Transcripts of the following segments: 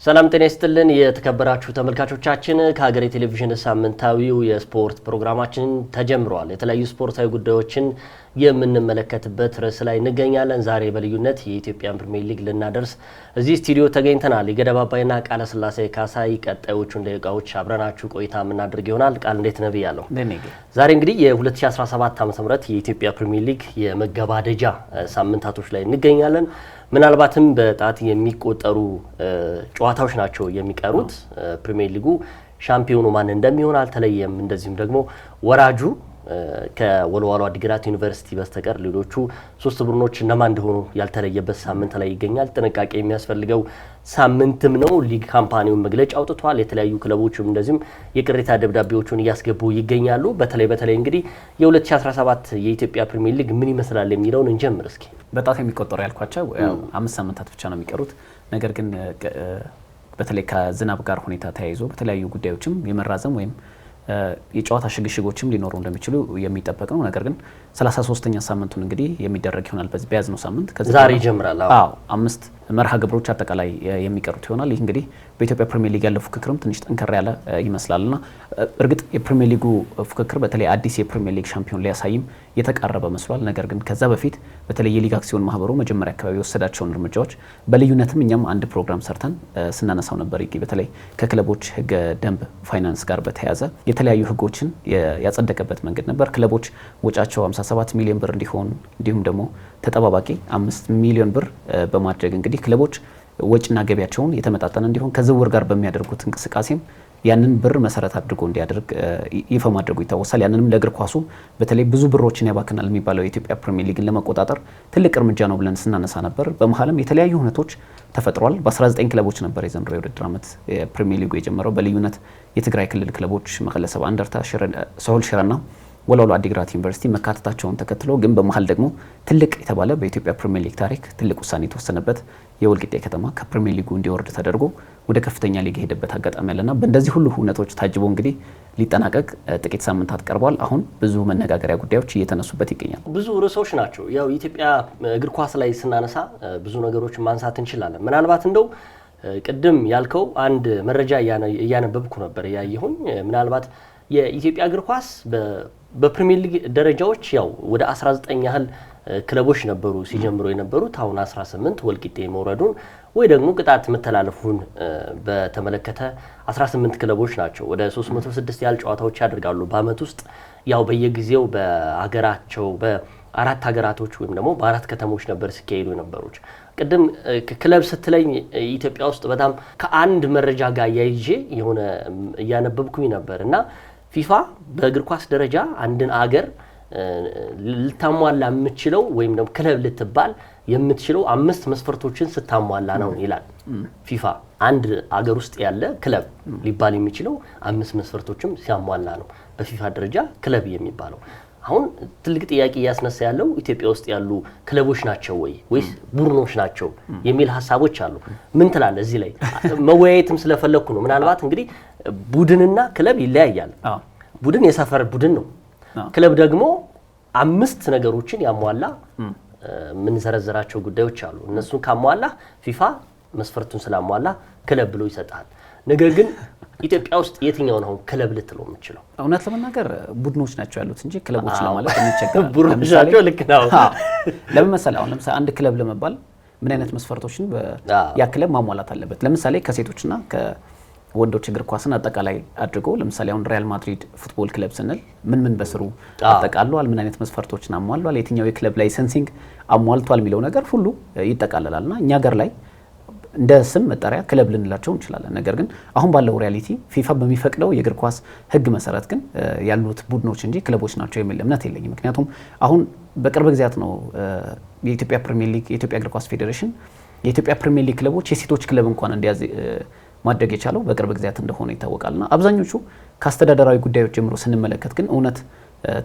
ሰላም ጤና ይስጥልን የተከበራችሁ ተመልካቾቻችን ከሀገሬ ቴሌቪዥን ሳምንታዊው የስፖርት ፕሮግራማችን ተጀምሯል። የተለያዩ ስፖርታዊ ጉዳዮችን የምንመለከትበት ርዕስ ላይ እንገኛለን። ዛሬ በልዩነት የኢትዮጵያን ፕሪሚየር ሊግ ልናደርስ እዚህ ስቱዲዮ ተገኝተናል። የገደብ አባይና ቃለ ስላሴ ካሳይ ቀጣዮቹን ደቂቃዎች አብረናችሁ ቆይታ የምናደርግ ይሆናል። ቃል እንዴት ነው ብያለሁ። ዛሬ እንግዲህ የ2017 ዓ.ም የኢትዮጵያ ፕሪሚየር ሊግ የመገባደጃ ሳምንታቶች ላይ እንገኛለን። ምናልባትም በጣት የሚቆጠሩ ጨዋታዎች ናቸው የሚቀሩት። ፕሪሚየር ሊጉ ሻምፒዮኑ ማን እንደሚሆን አልተለየም። እንደዚሁም ደግሞ ወራጁ ከወልዋሎ አዲግራት ዩኒቨርሲቲ በስተቀር ሌሎቹ ሶስት ቡድኖች እነማን እንደሆኑ ያልተለየበት ሳምንት ላይ ይገኛል። ጥንቃቄ የሚያስፈልገው ሳምንትም ነው። ሊግ ካምፓኒውን መግለጫ አውጥቷል። የተለያዩ ክለቦችም እንደዚሁም የቅሬታ ደብዳቤዎቹን እያስገቡ ይገኛሉ። በተለይ እንግዲህ የ2017 የኢትዮጵያ ፕሪሚየር ሊግ ምን ይመስላል የሚለውን እንጀምር እስኪ። በጣት የሚቆጠሩ ያልኳቸው 5 ሳምንታት ብቻ ነው የሚቀሩት። ነገር ግን በተለይ ከዝናብ ጋር ሁኔታ ተያይዞ በተለያዩ ጉዳዮችም የመራዘም ወይም የጨዋታ ሽግሽጎችም ሊኖሩ እንደሚችሉ የሚጠበቅ ነው። ነገር ግን 33ኛ ሳምንቱን እንግዲህ የሚደረግ ይሆናል። በዚህ በያዝነው ሳምንት ዛሬ ይጀምራል። አዎ 5 መርሃ ግብሮች አጠቃላይ የሚቀሩት ይሆናል። ይህ እንግዲህ በኢትዮጵያ ፕሪሚየር ሊግ ያለው ፉክክርም ትንሽ ጠንከር ያለ ይመስላልና እርግጥ የፕሪሚየር ሊጉ ፉክክር በተለይ አዲስ የፕሪሚየር ሊግ ሻምፒዮን ሊያሳይም የተቃረበ መስሏል። ነገር ግን ከዛ በፊት በተለይ የሊግ አክሲዮን ማህበሩ መጀመሪያ አካባቢ የወሰዳቸውን እርምጃዎች በልዩነትም እኛም አንድ ፕሮግራም ሰርተን ስናነሳው ነበር። በተለይ ከክለቦች ህገ ደንብ ፋይናንስ ጋር በተያያዘ የተለያዩ ህጎችን ያጸደቀበት መንገድ ነበር። ክለቦች ወጫቸው 57 ሚሊዮን ብር እንዲሆን እንዲሁም ደግሞ ተጠባባቂ 5 ሚሊዮን ብር በማድረግ እንግዲህ ክለቦች ወጭና ገቢያቸውን የተመጣጠነ እንዲሆን ከዝውውር ጋር በሚያደርጉት እንቅስቃሴም ያንን ብር መሰረት አድርጎ እንዲያደርግ ይፋ ማድረጉ ይታወሳል። ያንንም ለእግር ኳሱ በተለይ ብዙ ብሮችን ያባክናል የሚባለው የኢትዮጵያ ፕሪሚየር ሊግን ለመቆጣጠር ትልቅ እርምጃ ነው ብለን ስናነሳ ነበር። በመሀልም የተለያዩ ሁነቶች ተፈጥሯል። በ19 ክለቦች ነበር የዘንድሮው የውድድር ዓመት የፕሪሚየር ሊጉ የጀመረው። በልዩነት የትግራይ ክልል ክለቦች መቀለ ሰባ እንደርታ፣ ስሁል ሽረና ወልዋሎ አዲግራት ዩኒቨርሲቲ መካተታቸውን ተከትሎ ግን በመሀል ደግሞ ትልቅ የተባለ በኢትዮጵያ ፕሪሚየር ሊግ ታሪክ ትልቅ ውሳኔ የተወሰነበት የወልቂጤ ከተማ ከፕሪሚየር ሊጉ እንዲወርድ ተደርጎ ወደ ከፍተኛ ሊግ የሄደበት አጋጣሚ ያለና በእንደዚህ ሁሉ ሁነቶች ታጅቦ እንግዲህ ሊጠናቀቅ ጥቂት ሳምንታት ቀርቧል። አሁን ብዙ መነጋገሪያ ጉዳዮች እየተነሱበት ይገኛል። ብዙ ርዕሶች ናቸው። ያው የኢትዮጵያ እግር ኳስ ላይ ስናነሳ ብዙ ነገሮች ማንሳት እንችላለን። ምናልባት እንደው ቅድም ያልከው አንድ መረጃ እያነበብኩ ነበር ያየሁኝ። ምናልባት የኢትዮጵያ እግር ኳስ በፕሪሚየር ሊግ ደረጃዎች ያው ወደ 19 ያህል ክለቦች ነበሩ ሲጀምሩ የነበሩት። አሁን 18 ወልቂጤ መውረዱን ወይ ደግሞ ቅጣት መተላለፉን በተመለከተ 18 ክለቦች ናቸው። ወደ 306 ያህል ጨዋታዎች ያደርጋሉ በአመት ውስጥ። ያው በየጊዜው በአገራቸው በአራት ሀገራቶች ወይም ደግሞ በአራት ከተሞች ነበር ሲካሄዱ የነበሩት። ቅድም ክለብ ስትለኝ ኢትዮጵያ ውስጥ በጣም ከአንድ መረጃ ጋር ያይዤ የሆነ እያነበብኩኝ ነበር እና ፊፋ በእግር ኳስ ደረጃ አንድን አገር ልታሟላ የምትችለው ወይም ደግሞ ክለብ ልትባል የምትችለው 5 መስፈርቶችን ስታሟላ ነው ይላል ፊፋ። አንድ አገር ውስጥ ያለ ክለብ ሊባል የሚችለው 5 መስፈርቶችም ሲያሟላ ነው በፊፋ ደረጃ ክለብ የሚባለው። አሁን ትልቅ ጥያቄ እያስነሳ ያለው ኢትዮጵያ ውስጥ ያሉ ክለቦች ናቸው ወይስ ቡድኖች ናቸው የሚል ሀሳቦች አሉ። ምን ትላለህ? እዚህ ላይ መወያየትም ስለፈለኩ ነው። ምናልባት እንግዲህ ቡድንና ክለብ ይለያያል። ቡድን የሰፈር ቡድን ነው። ክለብ ደግሞ 5 ነገሮችን ያሟላ ምን ዘረዘራቸው ጉዳዮች አሉ። እነሱን ካሟላ ፊፋ መስፈርቱን ስላሟላ ክለብ ብሎ ይሰጣል። ነገር ግን ኢትዮጵያ ውስጥ የትኛው ነው ክለብ ልትለው የምትችለው? እውነት ለመናገር ቡድኖች ናቸው ያሉት እንጂ ክለቦች ለማለት የሚቸገር ቡድኖች ናቸው። ልክ ነው። ለምን መሰለህ? አሁን ለምሳሌ አንድ ክለብ ለመባል ምን አይነት መስፈርቶችን ያ ክለብ ማሟላት አለበት? ለምሳሌ ከሴቶችና ከወንዶች እግር ኳስን አጠቃላይ አድርጎ ለምሳሌ አሁን ሪያል ማድሪድ ፉትቦል ክለብ ስንል ምን በስሩ አጠቃሏል፣ ምን አይነት መስፈርቶችን አሟሏል፣ የትኛው የክለብ ላይሰንሲንግ አሟልቷል የሚለው ነገር ሁሉ ይጠቃለላልና እኛ ሀገር ላይ እንደ ስም መጠሪያ ክለብ ልንላቸው እንችላለን። ነገር ግን አሁን ባለው ሪያሊቲ ፊፋ በሚፈቅደው የእግር ኳስ ሕግ መሰረት ግን ያሉት ቡድኖች እንጂ ክለቦች ናቸው የሚል እምነት የለኝም። ምክንያቱም አሁን በቅርብ ጊዜያት ነው የኢትዮጵያ ፕሪሚየር ሊግ የኢትዮጵያ እግር ኳስ ፌዴሬሽን የኢትዮጵያ ፕሪሚየር ሊግ ክለቦች የሴቶች ክለብ እንኳን እንዲያዝ ማድረግ የቻለው በቅርብ ጊዜያት እንደሆነ ይታወቃልና አብዛኞቹ ከአስተዳደራዊ ጉዳዮች ጀምሮ ስንመለከት ግን እውነት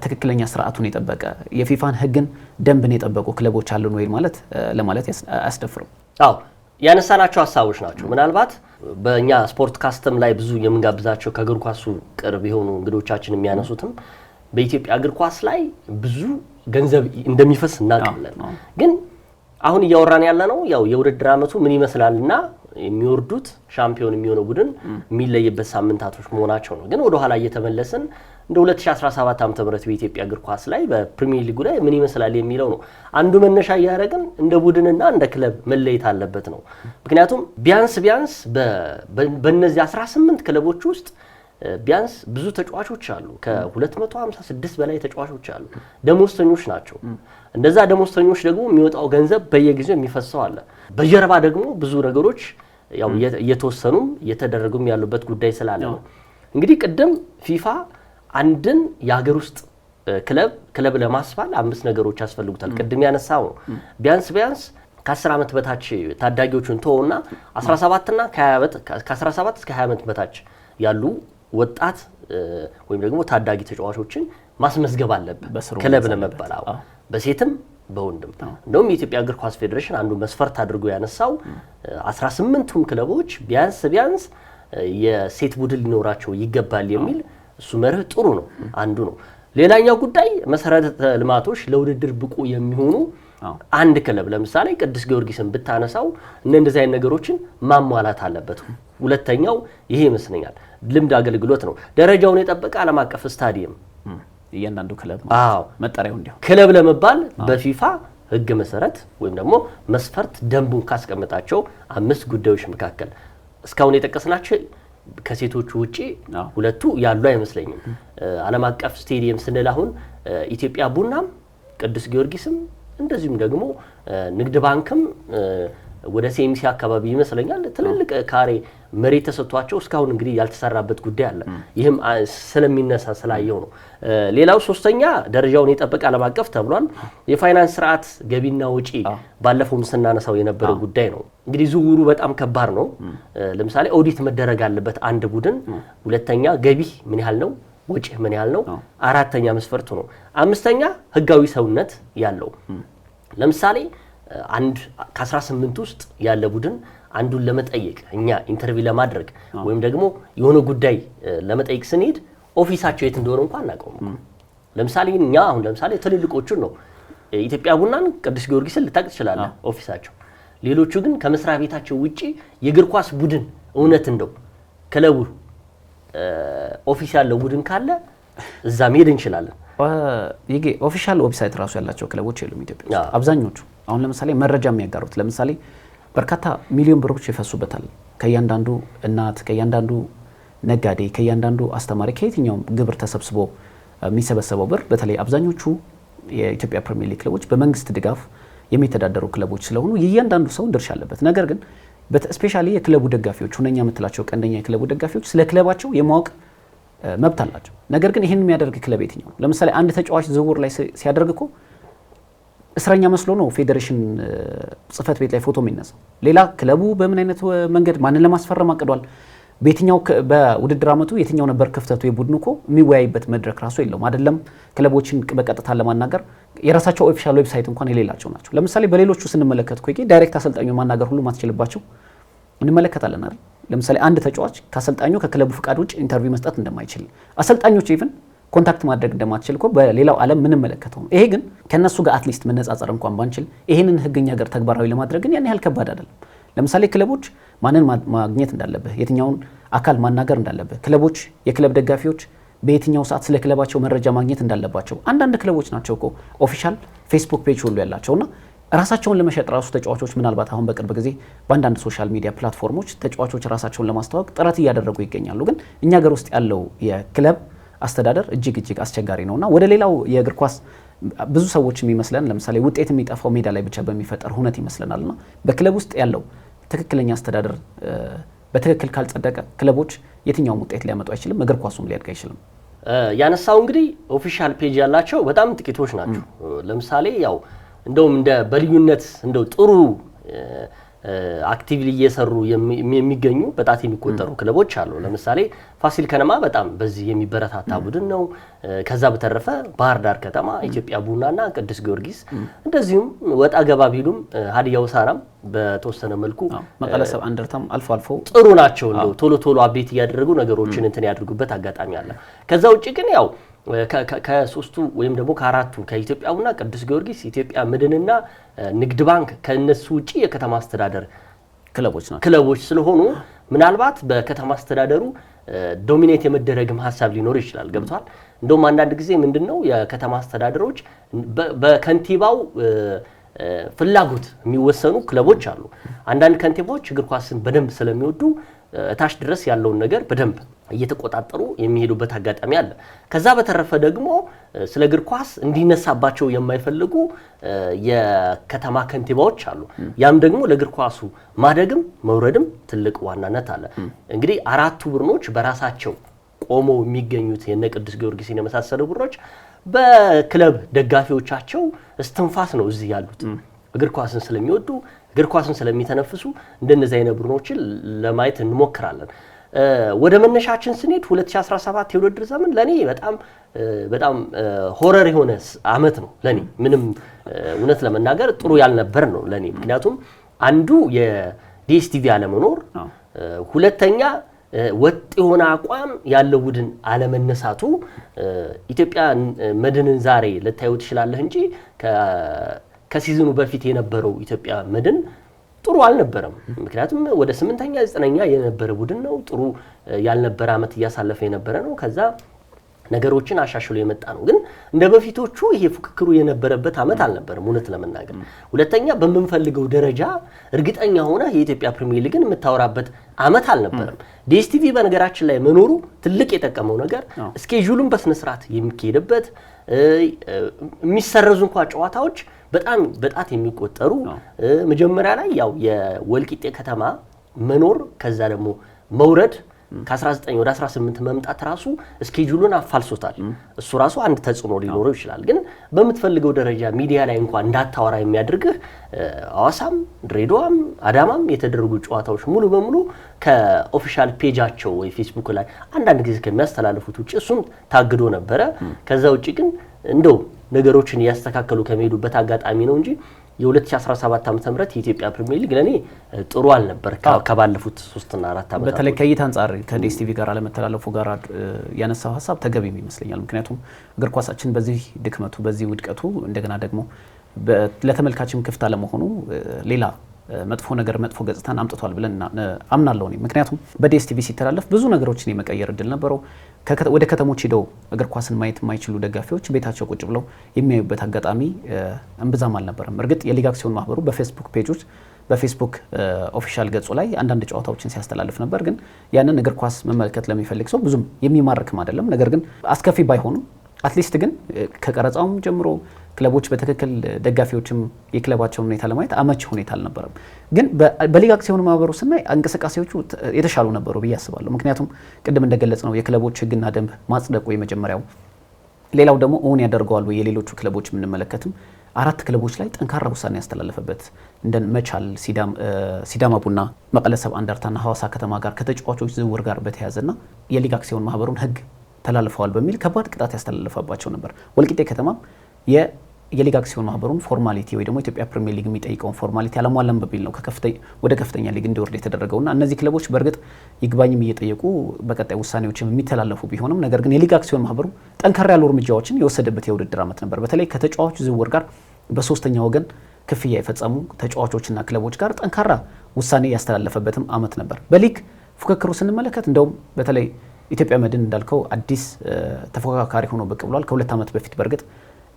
ትክክለኛ ስርዓቱን የጠበቀ የፊፋን ሕግን ደንብን የጠበቁ ክለቦች አሉን ወይ ለማለት አያስደፍርም። አዎ ያነሳናቸው ሀሳቦች ናቸው። ምናልባት በእኛ ስፖርት ካስተም ላይ ብዙ የምንጋብዛቸው ከእግር ኳሱ ቅርብ የሆኑ እንግዶቻችን የሚያነሱትም በኢትዮጵያ እግር ኳስ ላይ ብዙ ገንዘብ እንደሚፈስ እናውቃለን። ግን አሁን እያወራን ያለ ነው ያው የውድድር አመቱ ምን ይመስላልና የሚወርዱት ሻምፒዮን የሚሆነው ቡድን የሚለይበት ሳምንታቶች መሆናቸው ነው። ግን ወደ ኋላ እየተመለስን እንደ 2017 ዓ.ም በኢትዮጵያ እግር ኳስ ላይ በፕሪሚየር ሊጉ ላይ ምን ይመስላል የሚለው ነው አንዱ መነሻ ያደረግን። እንደ ቡድንና እንደ ክለብ መለየት አለበት ነው። ምክንያቱም ቢያንስ በእነዚህ 18 ክለቦች ውስጥ ቢያንስ ብዙ ተጫዋቾች አሉ። ከ256 በላይ ተጫዋቾች አሉ። ደሞዝተኞች ናቸው። እንደዛ ደሞዝተኞች ደግሞ የሚወጣው ገንዘብ በየጊዜው የሚፈሰው አለ። በጀርባ ደግሞ ብዙ ነገሮች ያው እየተወሰኑም እየተደረጉም ያሉበት ጉዳይ ስላለ ነው። እንግዲህ ቅድም ፊፋ አንድን የሀገር ውስጥ ክለብ ለማስፋል 5 ነገሮች ያስፈልጉታል። ቅድም ያነሳው ነው። ቢያንስ ከ10 ዓመት በታች ታዳጊዎችን ተወውና 17 እና ከ17 እስከ 20 ዓመት በታች ያሉ ወጣት ወይም ደግሞ ታዳጊ ተጫዋቾችን ማስመዝገብ አለበት ክለብ ለመባል። በሴትም በወንድም እንደውም የኢትዮጵያ እግር ኳስ ፌዴሬሽን አንዱ መስፈርት አድርጎ ያነሳው 18ቱም ክለቦች ቢያንስ የሴት ቡድን ሊኖራቸው ይገባል የሚል እሱ መርህ ጥሩ ነው፣ አንዱ ነው። ሌላኛው ጉዳይ መሰረተ ልማቶች ለውድድር ብቁ የሚሆኑ አንድ ክለብ ለምሳሌ ቅዱስ ጊዮርጊስን ብታነሳው እንደዚህ አይነት ነገሮችን ማሟላት አለበት። ሁለተኛው ይሄ ይመስለኛል ልምድ አገልግሎት ነው። ደረጃውን የጠበቀ ዓለም አቀፍ ስታዲየም እያንዳንዱ ክለብ መጠሪያው እንዲሁ ክለብ ለመባል በፊፋ ሕግ መሰረት ወይም ደግሞ መስፈርት ደንቡን ካስቀመጣቸው 5 ጉዳዮች መካከል እስካሁን የጠቀስናቸው ከሴቶቹ ውጪ ሁለቱ ያሉ አይመስለኝም። ዓለም አቀፍ ስታዲየም ስንል አሁን ኢትዮጵያ ቡናም ቅዱስ ጊዮርጊስም እንደዚሁም ደግሞ ንግድ ባንክም ወደ ሲኤምሲ አካባቢ ይመስለኛል ትልልቅ ካሬ መሬት ተሰጥቷቸው እስካሁን እንግዲህ ያልተሰራበት ጉዳይ አለ። ይህም ስለሚነሳ ስላየው ነው። ሌላው ሶስተኛ ደረጃውን የጠበቀ ዓለም አቀፍ ተብሏል። የፋይናንስ ስርዓት ገቢና ወጪ ባለፈው ስናነሳው የነበረው ጉዳይ ነው። እንግዲህ ዝውውሩ በጣም ከባድ ነው። ለምሳሌ ኦዲት መደረግ አለበት አንድ ቡድን። ሁለተኛ ገቢ ምን ያህል ነው፣ ወጪ ምን ያህል ነው። አራተኛ መስፈርቱ ነው። አምስተኛ ህጋዊ ሰውነት ያለው ለምሳሌ አንድ ከ18 ውስጥ ያለ ቡድን አንዱን ለመጠየቅ እኛ ኢንተርቪው ለማድረግ ወይም ደግሞ የሆነ ጉዳይ ለመጠየቅ ስንሄድ ኦፊሳቸው የት እንደሆነ እንኳን አናውቀውም። ለምሳሌ እኛ አሁን ለምሳሌ ትልልቆቹን ነው ኢትዮጵያ ቡናን ቅዱስ ጊዮርጊስን ልታውቅ ትችላለህ ኦፊሳቸው። ሌሎቹ ግን ከመስሪያ ቤታቸው ውጪ የእግር ኳስ ቡድን እውነት እንደው ክለቡ ኦፊስ ያለው ቡድን ካለ እዛ መሄድ እንችላለን። ይሄ ኦፊሻል ዌብሳይት ራሱ ያላቸው ክለቦች የሉም ኢትዮጵያ ውስጥ አብዛኞቹ። አሁን ለምሳሌ መረጃ የሚያጋሩት ለምሳሌ በርካታ ሚሊዮን ብሮች ይፈሱበታል። ከእያንዳንዱ እናት፣ ከእያንዳንዱ ነጋዴ፣ ከእያንዳንዱ አስተማሪ፣ ከየትኛውም ግብር ተሰብስቦ የሚሰበሰበው ብር በተለይ አብዛኞቹ የኢትዮጵያ ፕሪሚየር ሊግ ክለቦች በመንግስት ድጋፍ የሚተዳደሩ ክለቦች ስለሆኑ እያንዳንዱ ሰው ድርሻ አለበት። ነገር ግን ስፔሻሊ የክለቡ ደጋፊዎች ሁነኛ የምትላቸው ቀንደኛ የክለቡ ደጋፊዎች ስለ ክለባቸው የማወቅ መብት አላቸው። ነገር ግን ይሄን የሚያደርግ ክለብ የትኛው? ለምሳሌ አንድ ተጫዋች ዝውውር ላይ ሲያደርግ እኮ እስረኛ መስሎ ነው ፌዴሬሽን ጽህፈት ቤት ላይ ፎቶ የሚነሳው። ሌላ ክለቡ በምን አይነት መንገድ ማንን ለማስፈረም አቅዷል፣ በየትኛው በውድድር አመቱ የትኛው ነበር ክፍተቱ የቡድኑ እኮ የሚወያይበት መድረክ ራሱ የለውም። አይደለም ክለቦችን በቀጥታ ለማናገር የራሳቸው ኦፊሻል ዌብሳይት እንኳን የሌላቸው ናቸው። ለምሳሌ በሌሎቹ ስንመለከት እኮ ዳይሬክት አሰልጣኙ ማናገር ሁሉ ማስችልባቸው እንመለከታለን አይደል? ለምሳሌ አንድ ተጫዋች ከአሰልጣኙ ከክለቡ ፍቃድ ውጭ ኢንተርቪው መስጠት እንደማይችል አሰልጣኞች ኢቭን ኮንታክት ማድረግ እንደማትችል እኮ በሌላው ዓለም ምን መለከተው ነው። ይሄ ግን ከነሱ ጋር አትሊስት መነጻጸር እንኳን ባንችል ይሄንን ህግኛ ሀገር ተግባራዊ ለማድረግ ግን ያን ያህል ከባድ አይደለም። ለምሳሌ ክለቦች ማንን ማግኘት እንዳለበት፣ የትኛውን አካል ማናገር እንዳለበት፣ ክለቦች የክለብ ደጋፊዎች በየትኛው ሰዓት ስለ ክለባቸው መረጃ ማግኘት እንዳለባቸው አንዳንድ ክለቦች ናቸው እኮ ኦፊሻል ፌስቡክ ፔጅ ሁሉ ያላቸውና ራሳቸውን ለመሸጥ ራሱ ተጫዋቾች ምናልባት አሁን በቅርብ ጊዜ በአንዳንድ ሶሻል ሚዲያ ፕላትፎርሞች ተጫዋቾች ራሳቸውን ለማስተዋወቅ ጥረት እያደረጉ ይገኛሉ። ግን እኛ ሀገር ውስጥ ያለው የክለብ አስተዳደር እጅግ አስቸጋሪ ነውና ወደ ሌላው የእግር ኳስ ብዙ ሰዎች የሚመስለን ለምሳሌ ውጤት የሚጠፋው ሜዳ ላይ ብቻ በሚፈጠር ሁነት ይመስለናልና በክለብ ውስጥ ያለው ትክክለኛ አስተዳደር በትክክል ካልጸደቀ ክለቦች የትኛውም ውጤት ሊያመጡ አይችልም፣ እግር ኳሱም ሊያድግ አይችልም። ያነሳው እንግዲህ ኦፊሻል ፔጅ ያላቸው በጣም ጥቂቶች ናቸው። ለምሳሌ ያው እንደውም እንደ በልዩነት እንደው ጥሩ አክቲቭሊ እየሰሩ የሚገኙ በጣት የሚቆጠሩ ክለቦች አሉ። ለምሳሌ ፋሲል ከነማ በጣም በዚህ የሚበረታታ ቡድን ነው። ከዛ በተረፈ ባህር ዳር ከተማ፣ ኢትዮጵያ ቡናና ቅዱስ ጊዮርጊስ እንደዚሁም ወጣ ገባ ቢሉም ሀዲያ ሆሳዕናም በተወሰነ መልኩ መቀለ ሰብዓ እንደርታም አልፎ ጥሩ ናቸው። እንደው ቶሎ አፕዴት እያደረጉ ነገሮችን እንትን ያድርጉበት አጋጣሚ አለ። ከዛ ውጪ ግን ያው ከሶስቱ ወይም ደግሞ ከአራቱ ከኢትዮጵያ ቡና፣ ቅዱስ ጊዮርጊስ፣ ኢትዮጵያ መድንና ንግድ ባንክ ከነሱ ውጪ የከተማ አስተዳደር ክለቦች ስለሆኑ ምናልባት በከተማ አስተዳደሩ ዶሚኔት የመደረግም ሐሳብ ሊኖር ይችላል። ገብቷል። እንደውም አንዳንድ ጊዜ ምንድነው የከተማ አስተዳደሮች በከንቲባው ፍላጎት የሚወሰኑ ክለቦች አሉ። አንዳንድ ከንቲባዎች እግር ኳስን በደንብ ስለሚወዱ ታች ድረስ ያለውን ነገር በደንብ እየተቆጣጠሩ የሚሄዱበት አጋጣሚ አለ። ከዛ በተረፈ ደግሞ ስለ እግር ኳስ እንዲነሳባቸው የማይፈልጉ የከተማ ከንቲባዎች አሉ። ያም ደግሞ ለእግር ኳሱ ማደግም መውረድም ትልቅ ዋናነት አለ። እንግዲህ አራቱ ቡድኖች በራሳቸው ቆመው የሚገኙት የነ ቅዱስ ጊዮርጊስን የመሳሰሉ ቡድኖች በክለብ ደጋፊዎቻቸው እስትንፋስ ነው እዚህ ያሉት። እግር ኳስን ስለሚወዱ እግር ኳስን ስለሚተነፍሱ እንደነዚህ አይነት ቡድኖችን ለማየት እንሞክራለን። ወደ መነሻችን ስንሄድ 2017 የውድድር ዘመን ለኔ በጣም ሆረር የሆነ አመት ነው። ለኔ ምንም እውነት ለመናገር ጥሩ ያልነበር ነው ለኔ። ምክንያቱም አንዱ የዲኤስቲቪ አለመኖር፣ ሁለተኛ ወጥ የሆነ አቋም ያለው ቡድን አለመነሳቱ። ኢትዮጵያ መድንን ዛሬ ልታዩ ትችላለህ እንጂ ከሲዝኑ በፊት የነበረው ኢትዮጵያ መድን ጥሩ አልነበረም። ምክንያቱም ወደ 8ኛ 9ኛ የነበረ ቡድን ነው። ጥሩ ያልነበረ አመት እያሳለፈ የነበረ ነው። ከዛ ነገሮችን አሻሽሎ የመጣ ነው። ግን እንደ በፊቶቹ ይሄ ፉክክሩ የነበረበት አመት አልነበረም እውነት ለመናገር። ሁለተኛ በምንፈልገው ደረጃ እርግጠኛ ሆነ የኢትዮጵያ ፕሪሚየር ሊግን የምታወራበት አመት አልነበረም። ዲኤስቲቪ በነገራችን ላይ መኖሩ ትልቅ የጠቀመው ነገር ስኬጁሉን በስነ ስርዓት የሚካሄድበት የሚሰረዙ እንኳን ጨዋታዎች በጣም በጣት የሚቆጠሩ መጀመሪያ ላይ ያው የወልቂጤ ከተማ መኖር ከዛ ደግሞ መውረድ ከ19 ወደ 18 መምጣት ራሱ ስኬጁሉን አፋልሶታል። እሱ ራሱ አንድ ተጽዕኖ ሊኖረው ይችላል። ግን በምትፈልገው ደረጃ ሚዲያ ላይ እንኳን እንዳታወራ የሚያደርግህ አዋሳም፣ ድሬዳዋም፣ አዳማም የተደረጉ ጨዋታዎች ሙሉ በሙሉ ከኦፊሻል ፔጃቸው ወይ ፌስቡክ ላይ አንዳንድ ጊዜ ከሚያስተላልፉት ውጪ እሱም ታግዶ ነበረ። ከዛ ውጪ ግን እንደው ነገሮችን ያስተካከሉ ከመሄዱበት አጋጣሚ ነው እንጂ የ2017 ዓ.ም የኢትዮጵያ ፕሪሚየር ሊግ ለኔ ጥሩ አልነበር ከባለፉት 3 እና 4 ዓመታት። በተለይ ከእይታ አንጻር ከዲኤስቲቪ ጋር አለመተላለፉ ጋር ያነሳው ሀሳብ ተገቢም ይመስለኛል። ምክንያቱም እግር ኳሳችን በዚህ ድክመቱ በዚህ ውድቀቱ እንደገና ደግሞ ለተመልካችም ክፍት አለመሆኑ ሌላ መጥፎ ገጽታን አምጥቷል ብለን አምናለሁ እኔ። ምክንያቱም በዲኤስቲቪ ሲተላለፍ ብዙ ነገሮችን የመቀየር እድል ነበረው። ወደ ከተሞች ሄደው እግር ኳስን ማየት የማይችሉ ደጋፊዎች ቤታቸው ቁጭ ብለው የሚያዩበት አጋጣሚ እምብዛም አልነበረም። እርግጥ የሊግ አክሲዮን ማህበሩ በፌስቡክ ፔጆች በፌስቡክ ኦፊሻል ገጹ ላይ አንዳንድ ጨዋታዎችን ሲያስተላልፍ ነበር። ግን ያንን እግር ኳስ መመልከት ለሚፈልግ ሰው ብዙም የሚማርክም አይደለም። ነገር ግን አስከፊ ባይሆኑም አትሊስት ግን ከቀረጻውም ጀምሮ ክለቦች በትክክል ደጋፊዎችም የክለባቸውን ሁኔታ ለማየት አመቺ ሁኔታ አልነበረም። ግን በሊግ አክሲዮን ማህበሩ ስናይ እንቅስቃሴዎቹ የተሻሉ ነበሩ ብዬ አስባለሁ። ምክንያቱም ቅድም እንደገለጽ ነው የክለቦች ሕግና ደንብ ማጽደቁ የመጀመሪያው። ሌላው ደግሞ እውን ያደርገዋል ወይ የሌሎቹ ክለቦች የምንመለከትም 4 ክለቦች ላይ ጠንካራ ውሳኔ ያስተላለፈበት እንደ መቻል፣ ሲዳማ ቡና፣ መቀለ ሰብዓ እንደርታና ሐዋሳ ከተማ ጋር ከተጫዋቾች ዝውውር ጋር በተያያዘና የሊግ አክሲዮን ማህበሩን ሕግ ተላልፈዋል በሚል ከባድ ቅጣት ያስተላለፈባቸው ነበር። ወልቂጤ ከተማም የሊግ አክሲዮን ማህበሩን ፎርማሊቲ ወይ ደግሞ ኢትዮጵያ ፕሪሚየር ሊግ የሚጠይቀውን ፎርማሊቲ አለሟላም በሚል ነው ወደ ከፍተኛ ሊግ እንዲወርድ የተደረገውና እነዚህ ክለቦች በእርግጥ ይግባኝም እየጠየቁ በቀጣይ ውሳኔዎችም የሚተላለፉ ቢሆንም ነገር ግን የሊግ አክሲዮን ማህበሩ ጠንካራ ያሉ እርምጃዎችን የወሰደበት የውድድር ዓመት ነበር። በተለይ ከተጫዋች ዝውውር ጋር በሶስተኛ ወገን ክፍያ የፈጸሙ ተጫዋቾችና ክለቦች ጋር ጠንካራ ውሳኔ ያስተላለፈበትም ዓመት ነበር። በሊግ ፉክክሩ ስንመለከት እንደውም በተለይ ኢትዮጵያ መድን እንዳልከው አዲስ ተፎካካሪ ሆኖ ብቅ ብሏል። ከ2 ዓመት በፊት በእርግጥ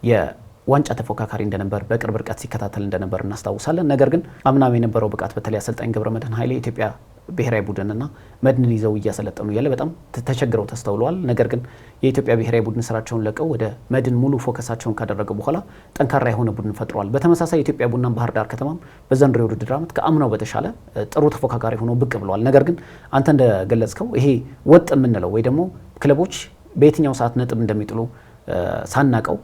የዋንጫ ተፎካካሪ እንደነበር በቅርብ ርቀት ሲከታተል እንደነበር እናስታውሳለን። ነገር ግን አምናም የነበረው ብቃት በተለይ አሰልጣኝ ገብረመድህን ኃይሌ ኢትዮጵያ ብሔራዊ ቡድንና መድንን ይዘው እያሰለጠኑ ያለ በጣም ተቸግረው ተስተውለዋል። ነገር ግን የኢትዮጵያ ብሔራዊ ቡድን ስራቸውን ለቀው ወደ መድን ሙሉ ፎከሳቸውን ካደረጉ በኋላ ጠንካራ የሆነ ቡድን ፈጥረዋል። በተመሳሳይ የኢትዮጵያ ቡናን ባህር ዳር ከተማም በዘንድሮ የውድድር ዓመት ከአምናው በተሻለ ጥሩ ተፎካካሪ ሆነው ብቅ ብለዋል። ነገር ግን አንተ እንደገለጽከው ይሄ ወጥ የምንለው ወይ ደግሞ ክለቦች በየትኛው ሰዓት ነጥብ እንደሚጥሉ ሳናቀው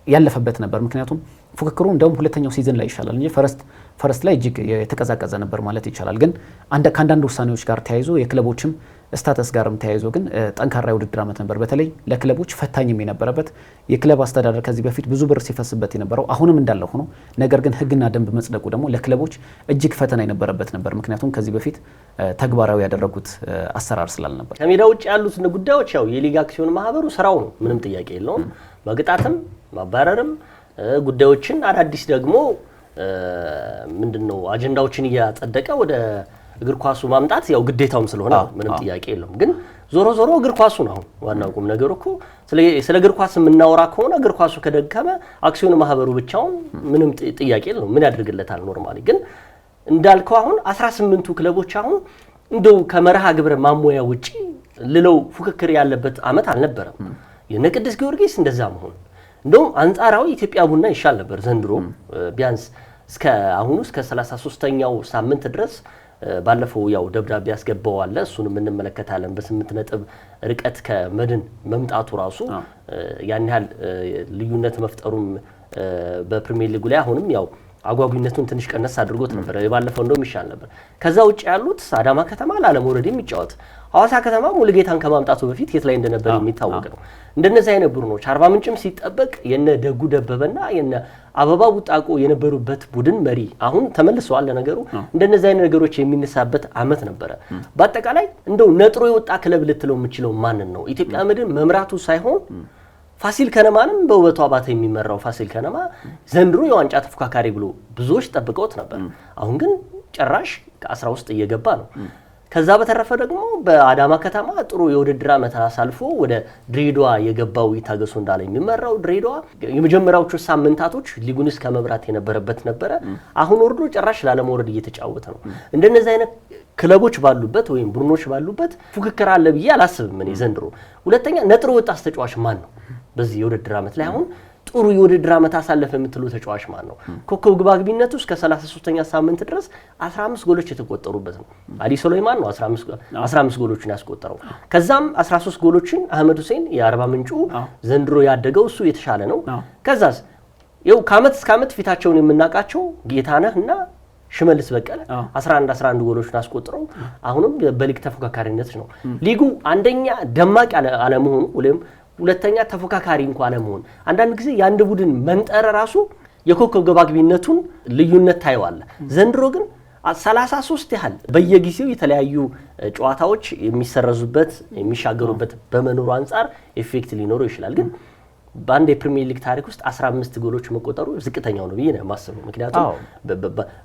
ያለፈበት ነበር። ምክንያቱም ፉክክሩ እንደውም ሁለተኛው ሲዝን ላይ ይሻላል እንጂ ፈረስት ላይ እጅግ የተቀዛቀዘ ነበር ማለት ይቻላል። ግን ከአንዳንድ ውሳኔዎች ጋር ተያይዞ የክለቦችም ስታተስ ጋርም ተያይዞ ግን ጠንካራ የውድድር ዓመት ነበር። በተለይ ለክለቦች ፈታኝም የነበረበት የክለብ አስተዳደር ከዚህ በፊት ብዙ ብር ሲፈስበት የነበረው አሁንም እንዳለ ሆኖ ነገር ግን ሕግና ደንብ መጽደቁ ደግሞ ለክለቦች እጅግ ፈተና የነበረበት ነበር። ምክንያቱም ከዚህ በፊት ተግባራዊ ያደረጉት አሰራር ስላልነበር። ከሜዳ ውጭ ያሉት ጉዳዮች ያው የሊግ አክሲዮን ማህበሩ ስራው ነው፣ ምንም ጥያቄ የለውም። መግጣትም ማባረርም ጉዳዮችን አዳዲስ ደግሞ ምንድነው አጀንዳዎችን እያጸደቀ ወደ እግር ኳሱ ማምጣት ያው ግዴታውም ስለሆነ ምንም ጥያቄ የለውም። ግን ዞሮ ዞሮ እግር ኳሱ ነው ዋናው ቁም ነገር እኮ። ስለ እግር ኳስ የምናወራ ከሆነ እግር ኳሱ ከደከመ አክሲዮን ማህበሩ ብቻውን ምንም ጥያቄ የለውም ምን ያደርግለታል ኖርማሊ። ግን እንዳልከው አሁን 18ቱ ክለቦች አሁን እንደው ከመርሃ ግብረ ማሞያ ውጪ ልለው ፉክክር ያለበት አመት አልነበረም። የነ ቅዱስ ጊዮርጊስ እንደዛ መሆን እንደውም አንጻራዊ ኢትዮጵያ ቡና ይሻል ነበር ዘንድሮ ቢያንስ እስከ አሁኑ እስከ 33ኛው ሳምንት ድረስ ባለፈው ያው ደብዳቤ ያስገባው አለ እሱንም እንመለከታለን። በ8 ነጥብ ርቀት ከመድን መምጣቱ ራሱ ያን ያህል ልዩነት መፍጠሩም በፕሪሚየር ሊጉ ላይ አሁንም ያው አጓጉኝነቱን ትንሽ ቀነስ አድርጎት ነበር። ባለፈው እንደውም ይሻል ነበር። ከዛ ውጭ ያሉት አዳማ ከተማ ላለመውረድ የሚጫወት ሐዋሳ ከተማ ሙሉጌታን ከማምጣቱ በፊት የት ላይ እንደነበር የሚታወቅ ነው። እንደነዚህ አይነት ቡድኖች አርባ ምንጭም ሲጠበቅ የነ ደጉ ደበበና የነ አበባ ቡጣቆ የነበሩበት ቡድን መሪ አሁን ተመልሰዋል። ለነገሩ እንደነዚህ አይነት ነገሮች የሚነሳበት አመት ነበረ። በአጠቃላይ እንደው ነጥሮ የወጣ ክለብ ልትለው የምችለው ማንን ነው? ኢትዮጵያ መድን መምራቱ ሳይሆን ፋሲል ከነማንም በውበቱ አባተ የሚመራው ፋሲል ከነማ ዘንድሮ የዋንጫ ተፎካካሪ ብሎ ብዙዎች ጠብቀውት ነበር። አሁን ግን ጭራሽ ከ10 ውስጥ እየገባ ነው። ከዛ በተረፈ ደግሞ በአዳማ ከተማ ጥሩ የውድድር ዓመት አሳልፎ ወደ ድሬዳዋ የገባው ይታገሱ እንዳለ የሚመራው ድሬዳዋ የመጀመሪያዎቹ ሳምንታቶች ሊጉንስ ከመብራት የነበረበት ነበረ። አሁን ወርዶ ጭራሽ ላለመውረድ እየተጫወተ ነው። እንደነዚህ አይነት ክለቦች ባሉበት ወይም ቡድኖች ባሉበት ፉክክር አለ ብዬ አላስብም እኔ ዘንድሮ። ሁለተኛ ነጥሮ ወጣ ተጫዋች ማን ነው? በዚህ የውድድር ዓመት ላይ አሁን ጥሩ የውድድር ዓመት አሳለፈ የምትሉ ተጫዋች ማን ነው? ኮከብ ግባግቢነቱ እስከ 33ኛ ሳምንት ድረስ 15 ጎሎች የተቆጠሩበት ነው። አሊ ሱሌማን ነው 15 ጎሎችን ያስቆጠረው። ከዛም 13 ጎሎችን አህመድ ሁሴን የአርባ ምንጩ ዘንድሮ ያደገው እሱ የተሻለ ነው። ከዛስ ይኸው ከዓመት እስከ ዓመት ፊታቸውን የምናውቃቸው ጌታነህና ሽመልስ በቀለ 11 ጎሎችን አስቆጥረው አሁንም በሊግ ተፎካካሪነት ነው። ሊጉ አንደኛ ደማቅ አለመሆኑ ወይም ሁለተኛ ተፎካካሪ እንኳን አለመሆን አንዳንድ ጊዜ የአንድ ቡድን መንጠረ ራሱ የኮከብ ግባግቢነቱን ልዩነት ታይዋል። ዘንድሮ ግን 33 ያህል በየጊዜው የተለያዩ ጨዋታዎች የሚሰረዙበት የሚሻገሩበት በመኖሩ አንፃር ኢፌክት ሊኖረው ይችላል። ግን በአንድ የፕሪሚየር ሊግ ታሪክ ውስጥ 15 ጎሎች መቆጠሩ ዝቅተኛው ነው ብዬ ነው የማስበው። ምክንያቱም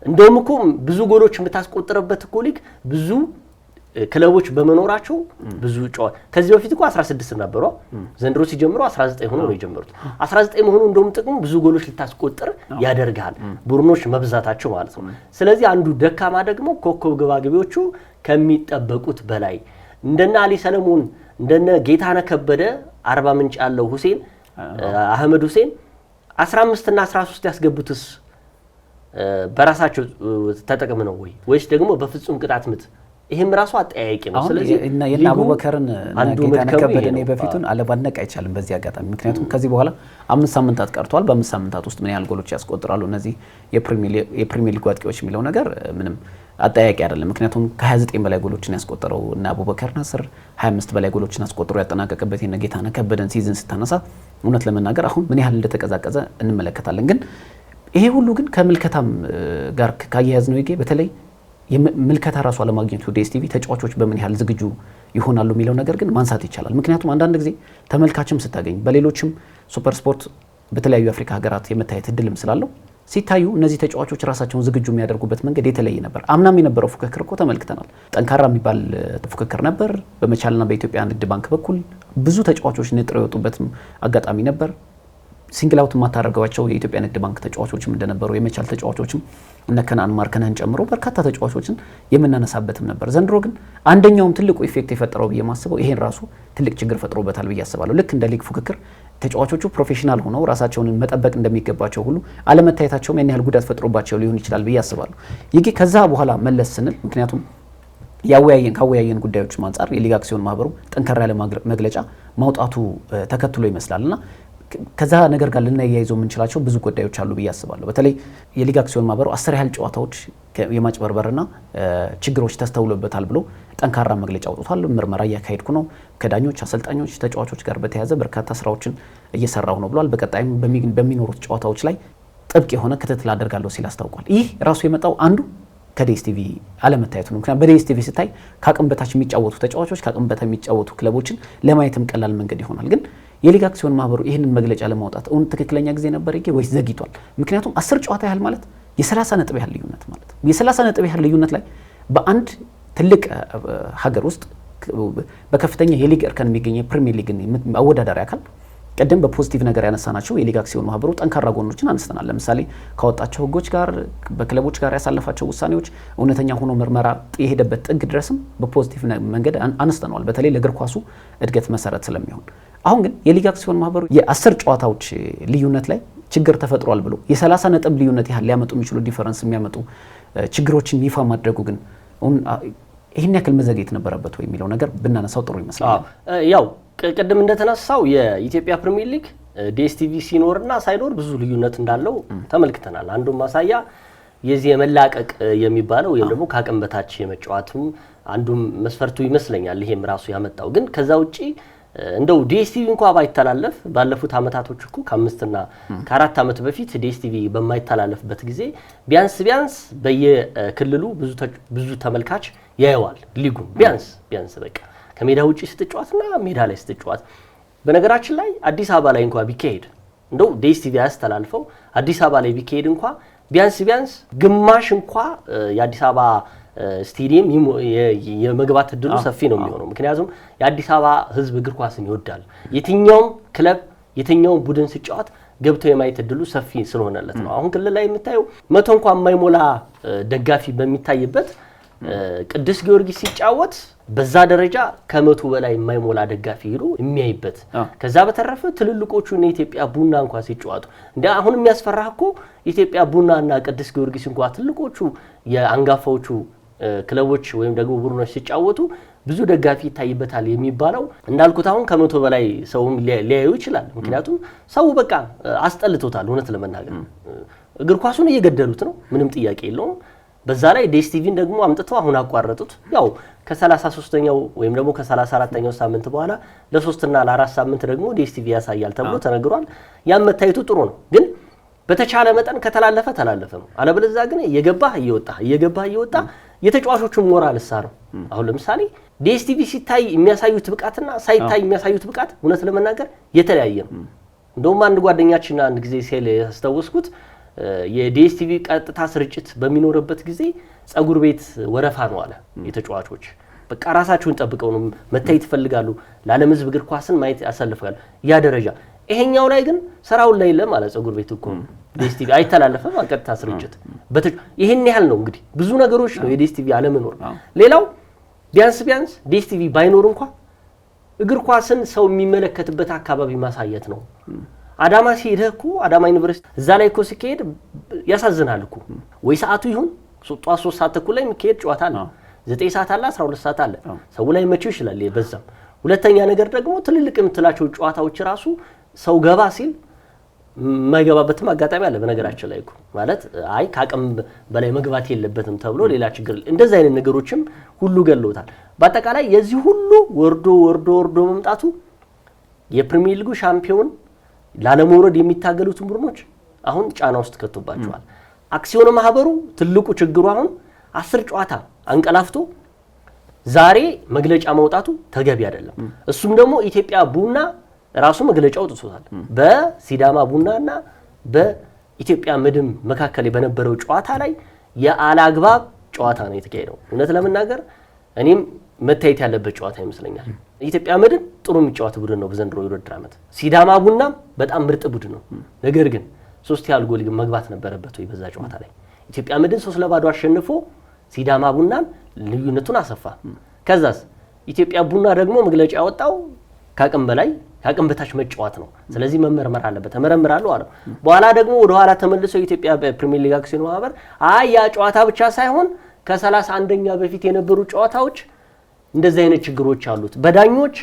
እንደውም እኮ ብዙ ጎሎች የምታስቆጥረበት እኮ ሊግ ብዙ ክለቦች በመኖራቸው ብዙ ከዚህ በፊት እኮ 16 ነበሩ። ዘንድሮ ሲጀምሩ 19 ሆኖ ነው የጀመሩት። 19 መሆኑ እንደውም ጥቅሙ ብዙ ጎሎች ልታስቆጥር ያደርጋል ቡድኖች መብዛታቸው ማለት ነው። ስለዚህ አንዱ ደካማ ደግሞ ኮከብ ግባግቢዎቹ ከሚጠበቁት በላይ እንደነ አሊ ሰለሞን እንደነ ጌታነህ ከበደ አርባ ምንጭ ያለው ሁሴን አህመድ ሁሴን 15 እና 13 ያስገቡትስ በራሳቸው ተጠቅም ነው ወይስ ደግሞ በፍጹም ቅጣት ምት? ይሄም ራሱ አጠያያቂ ነው። ስለዚህ እና የና አቡበከርን አንዱ ጌታነህ ከበደን በፊቱን አለባነቅ አይቻልም በዚህ አጋጣሚ። ምክንያቱም ከዚህ በኋላ 5 ሳምንታት ቀርቷል። በ5 ሳምንታት ውስጥ ምን ያህል ጎሎች ያስቆጥራሉ እነዚህ የፕሪሚየር ሊግ አጥቂዎች የሚለው ነገር ምንም አጠያያቂ አይደለም። ምክንያቱም ከ29 በላይ ጎሎችን ያስቆጠረው እና አቡበከር ናስር 25 በላይ ጎሎችን አስቆጥሮ ያጠናቀቀበት የና ጌታነህ ከበደን ሲዝን ስታነሳ እውነት ለመናገር አሁን ምን ያህል እንደተቀዛቀዘ እንመለከታለን። ግን ይሄ ሁሉ ግን ከምልከታም ጋር ካያያዝ ነው በተለይ የምልከታ ራሱ አለማግኘቱ ዲኤስቲቪ ተጫዋቾች በምን ያህል ዝግጁ ይሆናሉ የሚለው ነገር ግን ማንሳት ይቻላል። ምክንያቱም አንዳንድ ጊዜ ተመልካችም ስታገኝ በሌሎችም ሱፐር ስፖርት በተለያዩ አፍሪካ ሀገራት የመታየት እድልም ስላለው ሲታዩ እነዚህ ተጫዋቾች ራሳቸውን ዝግጁ የሚያደርጉበት መንገድ የተለየ ነበር። አምናም የነበረው ፉክክር እኮ ተመልክተናል። ጠንካራ የሚባል ፉክክር ነበር። በመቻልና በኢትዮጵያ ንግድ ባንክ በኩል ብዙ ተጫዋቾች ነጥረው የወጡበትም አጋጣሚ ነበር። ሲንግል አውት ማታረጋቸው የኢትዮጵያ ንግድ ባንክ ተጫዋቾችም እንደነበሩ የመቻል ተጫዋቾችም እነ ከነአን ማርከነህን ጨምሮ በርካታ ተጫዋቾችን የምናነሳበትም ነበር። ዘንድሮ ግን አንደኛውም ትልቁ ኢፌክት የፈጠረው ብዬ ማስበው ይሄን ራሱ ትልቅ ችግር ፈጥሮበታል ብዬ አስባለሁ። ልክ እንደ ሊግ ፉክክር ተጫዋቾቹ ፕሮፌሽናል ሆነው ራሳቸውን መጠበቅ እንደሚገባቸው ሁሉ አለመታየታቸውም ያን ያህል ጉዳት ፈጥሮባቸው ሊሆን ይችላል ብዬ አስባለሁ። ይሄ ከዛ በኋላ መለስ ስንል ምክንያቱም ካወያየን ጉዳዮች አንፃር የሊግ አክሲዮን ማህበሩ ጠንከር ያለ መግለጫ ማውጣቱ ተከትሎ ይመስላልና ከዛ ነገር ጋር ልናያይዘው የምንችላቸው ብዙ ጉዳዮች አሉ ብዬ አስባለሁ። በተለይ የሊግ አክሲዮን ማህበሩ 10 ያህል ጨዋታዎች የማጭበርበርና ችግሮች ተስተውሎበታል ብሎ ጠንካራ መግለጫ አውጥቷል። ምርመራ እያካሄድኩ ነው፣ ከዳኞች፣ አሰልጣኞች፣ ተጫዋቾች ጋር በተያያዘ በርካታ ስራዎችን እየሰራሁ ነው ብሏል። በቀጣይም በሚኖሩት ጨዋታዎች ላይ ጥብቅ የሆነ ክትትል አደርጋለሁ ሲል አስታውቋል። ይህ ራሱ የመጣው አንዱ ከዲኤስቲቪ አለመታየቱ ነው። ምክንያቱም በዲኤስቲቪ ሲታይ ከአቅም በታች የሚጫወቱ ተጫዋቾች ከአቅም በታች የሚጫወቱ ክለቦችን ለማየትም ቀላል መንገድ ይሆናል። ግን የሊግ አክሲዮን ማህበሩ ይህንን መግለጫ ለማውጣት እውን ትክክለኛ ጊዜ ነበር ወይስ ዘግይቷል? ምክንያቱም 10 ጨዋታ ያህል ማለት የ30 ነጥብ ያህል ልዩነት ማለት ነው። የ30 ነጥብ ያህል ልዩነት ላይ በአንድ ትልቅ ሀገር ውስጥ በከፍተኛ የሊግ እርከን የሚገኝ የፕሪሚየር ሊግን አወዳዳሪ አካል ቀደም በፖዚቲቭ ነገር ያነሳናቸው የሊግ አክሲዮን ማህበሩ ጠንካራ ጎኖችን አንስተናል። ለምሳሌ ካወጣቸው ህጎች ጋር በክለቦች ጋር ያሳለፋቸው ውሳኔዎች እውነተኛ ሆኖ ምርመራ የሄደበት ጥግ ድረስም በፖዚቲቭ መንገድ አንስተናል። በተለይ ለእግር ኳሱ እድገት መሰረት ስለሚሆን አሁን ግን የሊግ አክሲዮን ማህበሩ የ10 ጨዋታዎች ልዩነት ላይ ችግር ተፈጥሯል ብሎ የ30 ነጥብ ልዩነት ያህል ሊያመጡ የሚችሉ ዲፈረንስ የሚያመጡ ችግሮችን ይፋ ማድረጉ ግን ይህን ያክል መዘግየት ነበረበት ወይ የሚለው ነገር ብናነሳው ጥሩ ይመስላል። ያው ቅድም እንደተነሳው የኢትዮጵያ ፕሪሚየር ሊግ ዲኤስቲቪ ሲኖርና ሳይኖር ብዙ ልዩነት እንዳለው ተመልክተናል። አንዱ ማሳያ የዚህ የመላቀቅ የሚባለው ወይም ደግሞ ከአቅም በታች የመጫወትም አንዱም መስፈርቱ ይመስለኛል። ይሄም ራሱ ያመጣው ግን ከዛ ውጪ እንደው ዲኤስቲቪ እንኳን ባይተላለፍ ባለፉት አመታቶች እኮ ከ5 እና ከ4 አመት በፊት ዲኤስቲቪ በማይተላለፍበት ጊዜ ቢያንስ በየክልሉ ብዙ ተመልካች ያየዋል ሊጉን ቢያንስ በቃ ከሜዳ ውጪ ስትጫወትና ሜዳ ላይ ስትጫወት። በነገራችን ላይ አዲስ አበባ ላይ እንኳን ቢካሄድ እንደው ዲኤስቲቪ ያስተላልፈው አዲስ አበባ ላይ ቢካሄድ እንኳን ቢያንስ ግማሽ እንኳን የአዲስ አበባ ስቴዲየም የመግባት እድሉ ሰፊ ነው የሚሆነው። ምክንያቱም የአዲስ አበባ ህዝብ እግር ኳስን ይወዳል። የትኛውም ክለብ የትኛውም ቡድን ሲጫወት ገብቶ የማየት እድሉ ሰፊ ስለሆነለት ነው። አሁን ክልል ላይ የምታየው 100 እንኳን የማይሞላ ደጋፊ በሚታይበት ቅዱስ ጊዮርጊስ ሲጫወት በዛ ደረጃ ከ100 በላይ የማይሞላ ደጋፊ ሄዶ የሚያይበት። ከዛ በተረፈ ትልልቆቹ የኢትዮጵያ ቡና እንኳን ሲጫወቱ እንደ አሁን የሚያስፈራህ እኮ ኢትዮጵያ ቡናና ቅዱስ ጊዮርጊስ እንኳን ትልልቆቹ የአንጋፋዎቹ ክለቦች ወይም ደግሞ ቡድኖች ሲጫወቱ ብዙ ደጋፊ ይታይበታል የሚባለው እንዳልኩት አሁን ከ100 በላይ ሰውም ሊያዩ ይችላል። ምክንያቱም ሰው በቃ አስጠልቶታል። እውነት ለመናገር እግር ኳሱን እየገደሉት ነው፣ ምንም ጥያቄ የለውም። በዛ ላይ ዲኤስቲቪን ደግሞ አምጥተው አሁን አቋረጡት። ያው ከ33ኛው ወይም ደግሞ ከ34ኛው ሳምንት በኋላ ለ3 እና ለ4 ሳምንት ደግሞ ዲኤስቲቪ ያሳያል ተብሎ ተነግሯል። ያም መታየቱ ጥሩ ነው፣ ግን በተቻለ መጠን ከተላለፈ ነው። አለበለዚያ ግን እየገባህ እየወጣ የተጫዋቾቹን ሞራል ነው። አሁን ለምሳሌ ዲኤስቲቪ ሲታይ የሚያሳዩት ብቃትና ሳይታይ የሚያሳዩት ብቃት እውነት ለመናገር የተለያየ ነው። እንደውም አንድ ጓደኛችን አንድ ጊዜ ሲል ያስተዋወስኩት የዲኤስቲቪ ቀጥታ ስርጭት በሚኖርበት ጊዜ ጸጉር ቤት ወረፋ ነው አለ። የተጫዋቾች በቃ ራሳቸውን ጠብቀው ነው መታየት ይፈልጋሉ። ለዓለም ህዝብ እግር ኳስን ማየት ያሰልፋሉ። ያ ደረጃ ይሄኛው ላይ ግን ስራውን ላይ ለማለት ጸጉር ቤት እኮ ዲኤስቲቪ አይተላለፈም ቀጥታ ስርጭት። ይሄን ያህል ነው እንግዲህ ብዙ ነገሮች ነው የዲኤስቲቪ አለመኖር። ሌላው ቢያንስ ዲኤስቲቪ ባይኖር እንኳን እግር ኳስን ሰው የሚመለከትበት አካባቢ ማሳየት ነው። አዳማ ሲሄድ እኮ አዳማ ዩኒቨርሲቲ እዛ ላይ እኮ ሲካሄድ ያሳዝናል እኮ። ወይ ሰዓቱ ይሁን 3 ሰዓት ተኩል ላይ የሚካሄድ ጨዋታ አለ፣ 9 ሰዓት አለ፣ 12 ሰዓት አለ። ሰው ላይ መቼው ይችላል በዛም። ሁለተኛ ነገር ደግሞ ትልልቅ የምትላቸው ጨዋታዎች ራሱ ሰው ገባ ሲል የማይገባበትም አጋጣሚ አለ። በነገራችን ላይ እኮ ማለት አይ ከአቅም በላይ መግባት የለበትም ተብሎ ሌላ ችግር እንደዚህ አይነት ነገሮችም ሁሉ ገለውታል። በአጠቃላይ የዚህ ሁሉ ወርዶ መምጣቱ የፕሪሚየር ሊጉ ሻምፒዮን ላለመውረድ የሚታገሉት ቡድኖች አሁን ጫና ውስጥ ከቶባቸዋል። አክሲዮን ማህበሩ ትልቁ ችግሩ አሁን 10 ጨዋታ አንቀላፍቶ ዛሬ መግለጫ ማውጣቱ ተገቢ አይደለም። እሱም ደግሞ ኢትዮጵያ ቡና ራሱ መግለጫ አውጥቶታል። በሲዳማ ቡናና በኢትዮጵያ መድን መካከል በነበረው ጨዋታ ላይ ያለአግባብ ጨዋታ ነው የተካሄደው። እውነት ለመናገር እኔም መታየት ያለበት ጨዋታ ይመስለኛል። ኢትዮጵያ መድን ጥሩ የሚጫወት ቡድን ነው በዘንድሮ የውድድር ዓመት። ሲዳማ ቡናም በጣም ምርጥ ቡድን ነው። ነገር ግን 3 ያህል ጎል መግባት ነበረበት ወይ በዛ ጨዋታ ላይ? ኢትዮጵያ መድን 3-0 አሸንፎ ሲዳማ ቡናን ልዩነቱን አሰፋ። ከዛስ ኢትዮጵያ ቡና ደግሞ መግለጫ ያወጣው ከአቅም በታች መጫወት ነው። ስለዚህ መመርመር አለበት። ተመረምራለሁ አለ። በኋላ ደግሞ ወደ ኋላ ተመልሶ የኢትዮጵያ ፕሪሚየር ሊግ አክሲዮን ማህበር ያ ጨዋታ ብቻ ሳይሆን ከ31ኛ በፊት የነበሩ ጨዋታዎች እንደዚህ አይነት ችግሮች አሉት። በዳኞች፣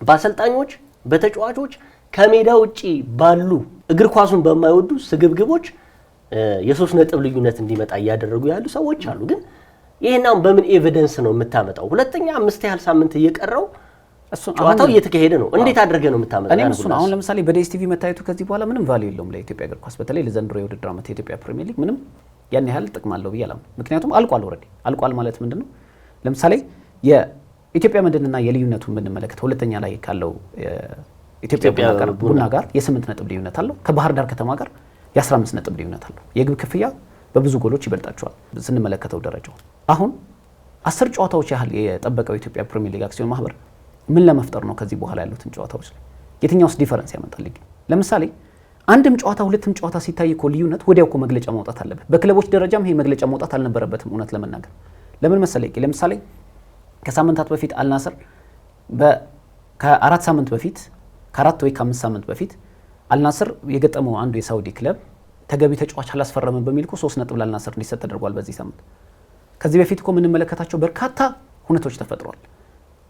በአሰልጣኞች፣ በተጫዋቾች ከሜዳ ውጪ ባሉ እግር ኳሱን በማይወዱ ስግብግቦች የ3 ነጥብ ልዩነት እንዲመጣ እያደረጉ ያሉ ሰዎች አሉ። ግን ይሄናው በምን ኤቪደንስ ነው የምታመጣው? ሁለተኛ 5 ያህል ሳምንት እየቀረው ጨዋታው እየተካሄደ ነው። እንዴት አድርገ ነው የምታመጣው? እኔ እሱ አሁን ለምሳሌ በዲኤስቲቪ መታየቱ ከዚህ በኋላ ምንም ቫልዩ የለውም ለኢትዮጵያ እግር ኳስ። በተለይ ለዘንድሮ የውድድር ዓመት የኢትዮጵያ ፕሪሚየር ሊግ ምንም ያን ያህል ጥቅም አለው ብዬ አላምንም። ምክንያቱም አልቋል ማለት ምንድነው? ለምሳሌ የኢትዮጵያ መድንና የልዩነቱን ብንመለከት ሁለተኛ ላይ ካለው ኢትዮጵያ ቡና ጋር የ8 ነጥብ ልዩነት አለው። ከባህር ዳር ከተማ ጋር የ15 ነጥብ ልዩነት አለው። የግብ ክፍያ በብዙ ጎሎች ይበልጣቸዋል ስንመለከተው ደረጃው። አሁን 10 ጨዋታዎች ያህል የጠበቀው የኢትዮጵያ ፕሪሚየር ሊግ አክሲዮን ማህበር ምን ለመፍጠር ነው ከዚህ በኋላ ያሉትን ጨዋታዎች ላይ የትኛውስ ዲፈረንስ ያመጣል? ለምሳሌ አንድም ጨዋታ ሁለትም ጨዋታ ሲታይ እኮ ልዩነት ወዲያው እኮ መግለጫ ማውጣት አለበት። በክለቦች ደረጃም ይሄ መግለጫ ማውጣት አልነበረበትም እውነት ለመናገር። ለምን መሰለኝ? ለምሳሌ ከሳምንታት በፊት አልናስር ከ4 ሳምንት በፊት ከ4 ወይ ከ5 ሳምንት በፊት አልናስር የገጠመው አንዱ የሳውዲ ክለብ ተገቢ ተጫዋች አላስፈረመም በሚል እኮ 3 ነጥብ ለአልናስር እንዲሰጥ ተደርጓል በዚህ ሳምንት። ከዚህ በፊት እኮ የምንመለከታቸው በርካታ ሁነቶች ተፈጥሯል።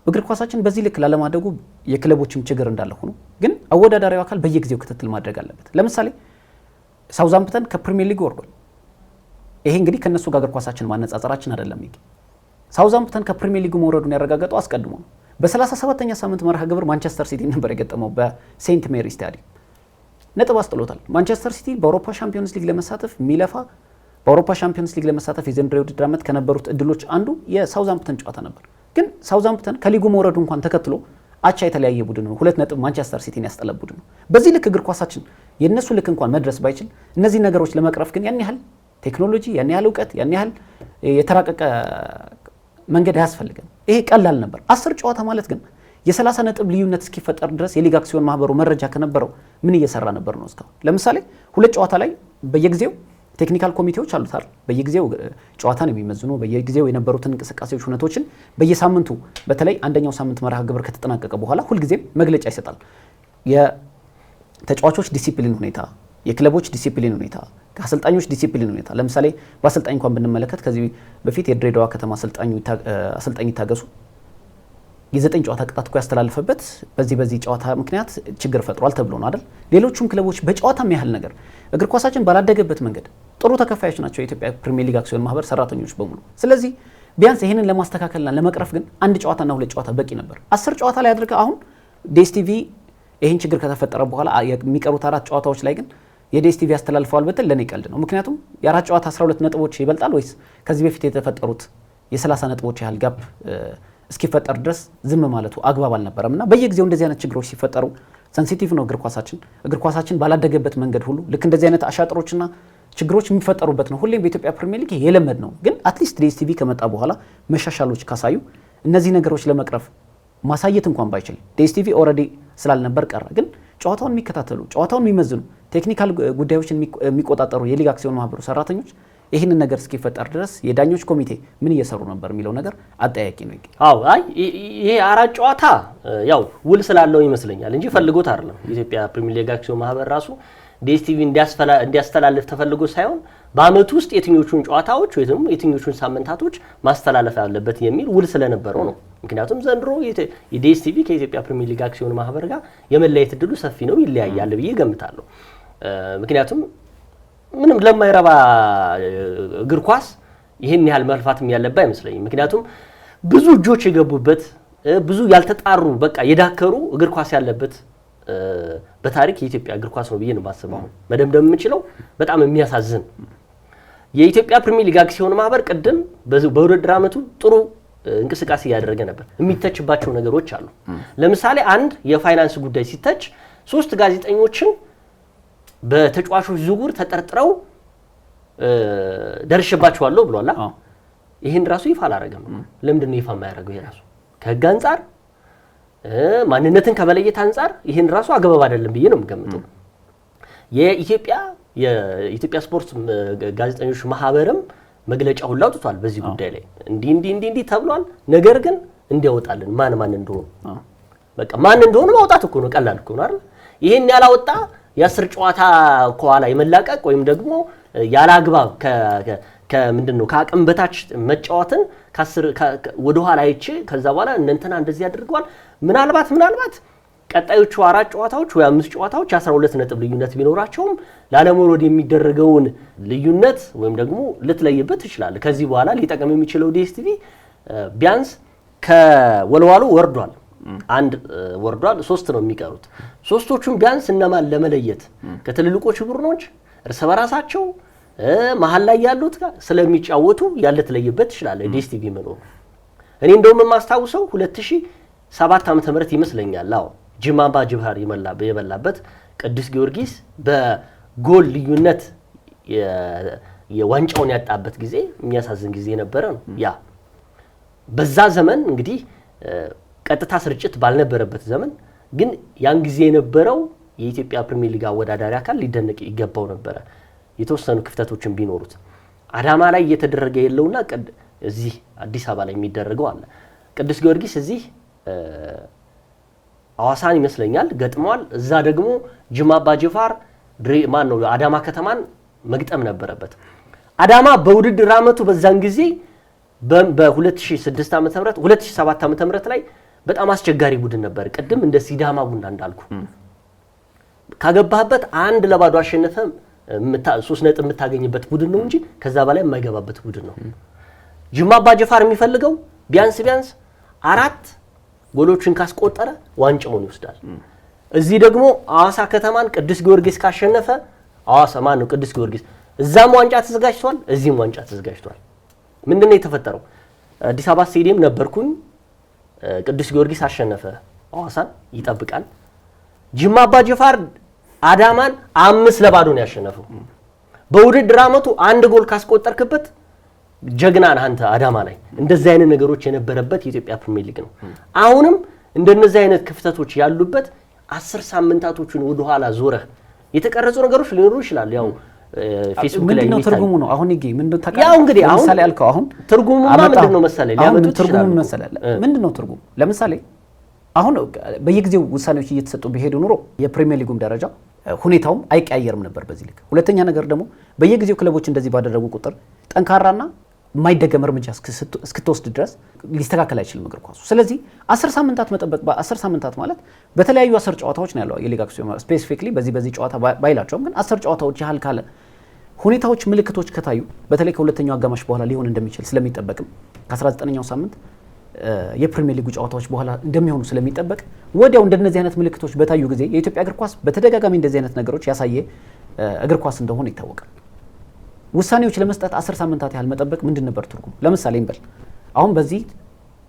እግር ኳሳችን በዚህ ልክ ላለማደጉ የክለቦችም ችግር እንዳለ ሆኖ ግን አወዳዳሪው አካል በየጊዜው ክትትል ማድረግ አለበት። ለምሳሌ ሳውዛምፕተን ከፕሪሚየር ሊግ ወርዷል። ይሄ እንግዲህ ከነሱ ጋር እግር ኳሳችን ማነጻጸራችን አይደለም። ሳውዛምፕተን ከፕሪሚየር ሊግ መውረዱን ያረጋገጠው አስቀድሞ ነው። በ37ኛ ሳምንት መርሃ ግብር ማንቸስተር ሲቲ ነበር የገጠመው በሴንት ሜሪ ስታዲየም። ነጥብ አስጥሎታል። ማንቸስተር ሲቲ በአውሮፓ ሻምፒዮንስ ሊግ ለመሳተፍ የሚለፋ በአውሮፓ ሻምፒዮንስ ሊግ ለመሳተፍ የዘንድሮ የውድድር ዓመት ከነበሩት እድሎች አንዱ የሳውዛምፕተን ጨዋታ ነበር። ግን ሳውዛምፕተን ከሊጉ መውረዱ እንኳን ተከትሎ አቻ የተለያየ ቡድን ነው። 2 ነጥብ ማንቸስተር ሲቲን ያስጠለብ ቡድን ነው። በዚህ ልክ እግር ኳሳችን የነሱ ልክ እንኳን መድረስ ባይችል እነዚህ ነገሮች ለመቅረፍ ግን ያን ያህል ቴክኖሎጂ፣ ያን ያህል እውቀት፣ ያን ያህል የተራቀቀ መንገድ አያስፈልግም። ይሄ ቀላል ነበር። 10 ጨዋታ ማለት ግን የ30 ነጥብ ልዩነት እስኪፈጠር ድረስ የሊግ አክሲዮን ማህበሩ መረጃ ከነበረው ምን እየሰራ ነበር ነው እስካሁን። ለምሳሌ 2 ጨዋታ ላይ በየጊዜው ቴክኒካል ኮሚቴዎች አሉት አይደል? በየጊዜው ጨዋታን የሚመዝኑ በየጊዜው የነበሩትን እንቅስቃሴዎች ሁነቶችን በየሳምንቱ በተለይ አንደኛው ሳምንት መርሃ ግብር ከተጠናቀቀ በኋላ ሁልጊዜም መግለጫ ይሰጣል። የተጫዋቾች ዲሲፕሊን ሁኔታ፣ የክለቦች ዲሲፕሊን ሁኔታ፣ ከአሰልጣኞች ዲሲፕሊን ሁኔታ። ለምሳሌ በአሰልጣኝ እንኳን ብንመለከት ከዚህ በፊት የድሬዳዋ ከተማ አሰልጣኝ ይታገሱ የ9 ጨዋታ ቅጣት እኮ ያስተላለፈበት በዚህ ጨዋታ ምክንያት ችግር ፈጥሯል ተብሎ ነው አይደል? ሌሎቹም ክለቦች በጨዋታም ያህል ነገር እግር ኳሳችን ባላደገበት መንገድ ጥሩ ተከፋዮች ናቸው የኢትዮጵያ ፕሪሚየር ሊግ አክሲዮን ማህበር ሰራተኞች በሙሉ። ስለዚህ ቢያንስ ይሄንን ለማስተካከልና ለመቅረፍ ግን 1 ጨዋታና 2 ጨዋታ በቂ ነበር። 10 ጨዋታ ላይ አድርገ አሁን ዲኤስቲቪ ይሄን ችግር ከተፈጠረ በኋላ የሚቀሩት 4 ጨዋታዎች ላይ ግን የዲኤስቲቪ ያስተላልፈዋል ብትል ለኔ ቀልድ ነው። ምክንያቱም የ4 ጨዋታ 12 ነጥቦች ይበልጣል ወይስ ከዚህ በፊት የተፈጠሩት የ30 ነጥቦች ያህል ጋፕ እስኪፈጠር ድረስ ዝም ማለቱ አግባብ አልነበረም። እና በየጊዜው እንደዚህ አይነት ችግሮች ሲፈጠሩ ሴንሲቲቭ ነው እግር ኳሳችን ባላደገበት መንገድ ሁሉ ልክ እንደዚህ አይነት አሻጥሮችና ችግሮች የሚፈጠሩበት ነው። ሁሌም በኢትዮጵያ ፕሪሚየር ሊግ የለመድ ነው። ግን አትሊስት ዲኤስቲቪ ከመጣ በኋላ መሻሻሎች ካሳዩ እነዚህ ነገሮች ለመቅረፍ ማሳየት እንኳን ባይችል ዲኤስቲቪ ኦልሬዲ ስላልነበር ቀረ። ግን ጨዋታውን የሚከታተሉ ጨዋታውን የሚመዝኑ ቴክኒካል ጉዳዮችን የሚቆጣጠሩ የሊግ አክሲዮን ማህበሩ ሰራተኞች ይህንን ነገር እስኪፈጠር ድረስ የዳኞች ኮሚቴ ምን እየሰሩ ነበር የሚለው ነገር አጠያቂ ነው። አዎ አይ ይሄ 4 ጨዋታ ያው ውል ስላለው ይመስለኛል እንጂ ፈልጎት አይደለም። የኢትዮጵያ ፕሪሚየር ሊግ አክሲዮን ማህበር ራሱ ዲኤስቲቪ እንዲያስተላልፍ ተፈልጎ ሳይሆን በአመቱ ውስጥ የትኞቹን ጨዋታዎች ወይም የትኞቹን ሳምንታቶች ማስተላለፍ ያለበት የሚል ውል ስለነበረው ነው። ምክንያቱም ዘንድሮ የዲኤስቲቪ ከኢትዮጵያ ፕሪሚየር ሊግ አክሲዮን ማህበር ጋር የመለያየት እድሉ ሰፊ ነው፣ ይለያያል ብዬ ገምታለሁ። ምክንያቱም ምንም ለማይረባ እግር ኳስ ይሄን ያህል መልፋትም ያለበት አይመስለኝም። ምክንያቱም ብዙ እጆች የገቡበት ብዙ ያልተጣሩ በቃ የዳከሩ እግር ኳስ ያለበት በታሪክ የኢትዮጵያ እግር ኳስ ነው ብዬ ነው ማስበው። መደምደም የምችለው በጣም የሚያሳዝን የኢትዮጵያ ፕሪሚየር ሊግ አክሲዮን ማህበር ቅድም በውድድር ዓመቱ ጥሩ እንቅስቃሴ ያደረገ ነበር። የሚተችባቸው ነገሮች አሉ። ለምሳሌ አንድ የፋይናንስ ጉዳይ ሲተች 3 ጋዜጠኞችን በተጫዋቾች ዝውውር ተጠርጥረው ደርሽባቸዋለሁ ብሏል። ይሄን ራሱ ይፋ አላረገም። ለምንድን ነው ይፋ የማያደርገው? ይሄ ራሱ ከህግ አንፃር ማንነትን ከመለየት አንፃር ይሄን ራሱ አግባብ አይደለም ብዬ ነው የምገምተው። የኢትዮጵያ ስፖርት ጋዜጠኞች ማህበርም መግለጫ ሁሉ አውጥቷል በዚህ ጉዳይ ላይ እንዲህ ተብሏል። ነገር ግን እንዲያወጣልን ማን እንደሆነ በቃ ማን እንደሆነ ማውጣት እኮ ነው፣ ቀላል እኮ ነው አይደል? ይሄን ያላወጣ የ10 ጨዋታ ከኋላ የመላቀቅ ወይም ደግሞ ያላግባብ ከምንድነው ከአቅም በታች መጫወትን ወደ ኋላ አይቼ ከዛ በኋላ እንንተና እንደዚህ ያደርገዋል። ምናልባት ቀጣዮቹ 4 ጨዋታዎች ወይ 5 ጨዋታዎች 12 ነጥብ ልዩነት ቢኖራቸውም ላለመውረድ የሚደረገውን ልዩነት ወይም ደግሞ ልትለይበት ይችላል። ከዚህ በኋላ ሊጠቀም የሚችለው ዲኤስቲቪ ቢያንስ ከወልዋሎ ወርዷል፣ 1 ወርዷል፣ 3 ነው የሚቀሩት። 3ቶቹም ቢያንስ እነማን ለመለየት ከትልልቆቹ ቡድኖች እርስ በራሳቸው መሀል ላይ ያሉት ጋር ስለሚጫወቱ ያለ ትለይበት ይችላል ዲኤስቲቪ መኖር። እኔ እንደውም የማስታውሰው 2007 ዓመተ ምህረት ይመስለኛል። አዎ ጅማምባ ጅብሃር የበላበት ቅዱስ ጊዮርጊስ በጎል ልዩነት የዋንጫውን ያጣበት ጊዜ የሚያሳዝን ጊዜ ነበረ ነው። ያ በዛ ዘመን እንግዲህ ቀጥታ ስርጭት ባልነበረበት ዘመን ግን ያን ጊዜ የነበረው የኢትዮጵያ ፕሪሚየር ሊግ አወዳዳሪ አካል ሊደነቅ ይገባው ነበረ። የተወሰኑ ክፍተቶችን ቢኖሩት አዳማ ላይ እየተደረገ የለውና እዚህ አዲስ አበባ ላይ የሚደረገው አለ። ቅዱስ ጊዮርጊስ እዚህ ሐዋሳን ይመስለኛል ገጥሟል። እዛ ደግሞ ጅማ አባጅፋር አዳማ ከተማን መግጠም ነበረበት። አዳማ በውድድር ዓመቱ በዛን ጊዜ በ2006 ዓ.ም 2007 ዓ.ም ላይ በጣም አስቸጋሪ ቡድን ነበር። ቅድም እንደ ሲዳማ ቡና እንዳልኩ ካገባህበት 1-0 አሸነፈ 3 ነጥብ የምታገኝበት ቡድን ነው እንጂ ከዛ በላይ የማይገባበት ቡድን ነው። ጅማ አባጅፋር የሚፈልገው ቢያንስ 4 ጎሎችን ካስቆጠረ ዋንጫውን ይወስዳል። እዚህ ደግሞ ሐዋሳ ከተማን ቅዱስ ጊዮርጊስ ካሸነፈ ቅዱስ ጊዮርጊስ እዛም ዋንጫ ተዘጋጅቷል፣ እዚህም ዋንጫ ተዘጋጅቷል። ምንድነው የተፈጠረው? አዲስ አበባ ስቴዲየም ነበርኩኝ። ቅዱስ ጊዮርጊስ አሸነፈ፣ ሐዋሳን ይጠብቃል። ጅማ አባጅፋር አዳማን 5-0 ነው ያሸነፈው። በውድድር ዓመቱ 1 ጎል ካስቆጠርክበት ጀግና ነህ አንተ አዳማ ላይ። እንደዚህ አይነት ነገሮች የነበረበት የኢትዮጵያ ፕሪሚየር ሊግ ነው። አሁንም እንደነዚህ አይነት ክፍተቶች ያሉበት 10 ሳምንታቶችን ወደ ኋላ ዞረህ የተቀረጹ ነገሮች ሊኖሩ ይችላል። ያው ፌስቡክ ላይ ምንድነው ትርጉሙ ነው? አሁን ይሄ ምንድነው ታውቃለህ? ያው እንግዲህ አሁን ለምሳሌ አልከው አሁን ትርጉሙ ምንድነው መሰለህ? ሊያመጡት ይችላል። ምንድነው ትርጉሙ? ለምሳሌ አሁን በየጊዜው ውሳኔዎች እየተሰጡ ቢሄዱ ኑሮ የፕሪሚየር ሊጉም ደረጃ ሁኔታውም አይቀያየርም ነበር በዚህ ልክ። ሁለተኛ ነገር ደግሞ በየጊዜው ክለቦች እንደዚህ ባደረጉ ቁጥር ጠንካራና የማይደገም እርምጃ እስክትወስድ ድረስ ሊስተካከል አይችልም እግር ኳሱ። ስለዚህ 10 ሳምንታት መጠበቅ በ10 ሳምንታት ማለት በተለያዩ 10 ጨዋታዎች ነው ያለው የሊግ አክሲዮን ስፔሲፊክሊ በዚህ ጨዋታ ባይላቸውም ግን 10 ጨዋታዎች ያህል ካለ ሁኔታዎች ምልክቶች ከታዩ በተለይ ከሁለተኛው አጋማሽ በኋላ ሊሆን እንደሚችል ስለሚጠበቅም ከ19ኛው ሳምንት የፕሪሚየር ሊጉ ጨዋታዎች በኋላ እንደሚሆኑ ስለሚጠበቅ ወዲያው እንደነዚህ አይነት ምልክቶች በታዩ ጊዜ የኢትዮጵያ እግር ኳስ በተደጋጋሚ እንደዚህ አይነት ነገሮች ያሳየ እግር ኳስ እንደሆነ ይታወቃል። ውሳኔዎች ለመስጠት 10 ሳምንታት ያህል መጠበቅ ምንድን ነበር ትርጉሙ? ለምሳሌ እንበል አሁን በዚህ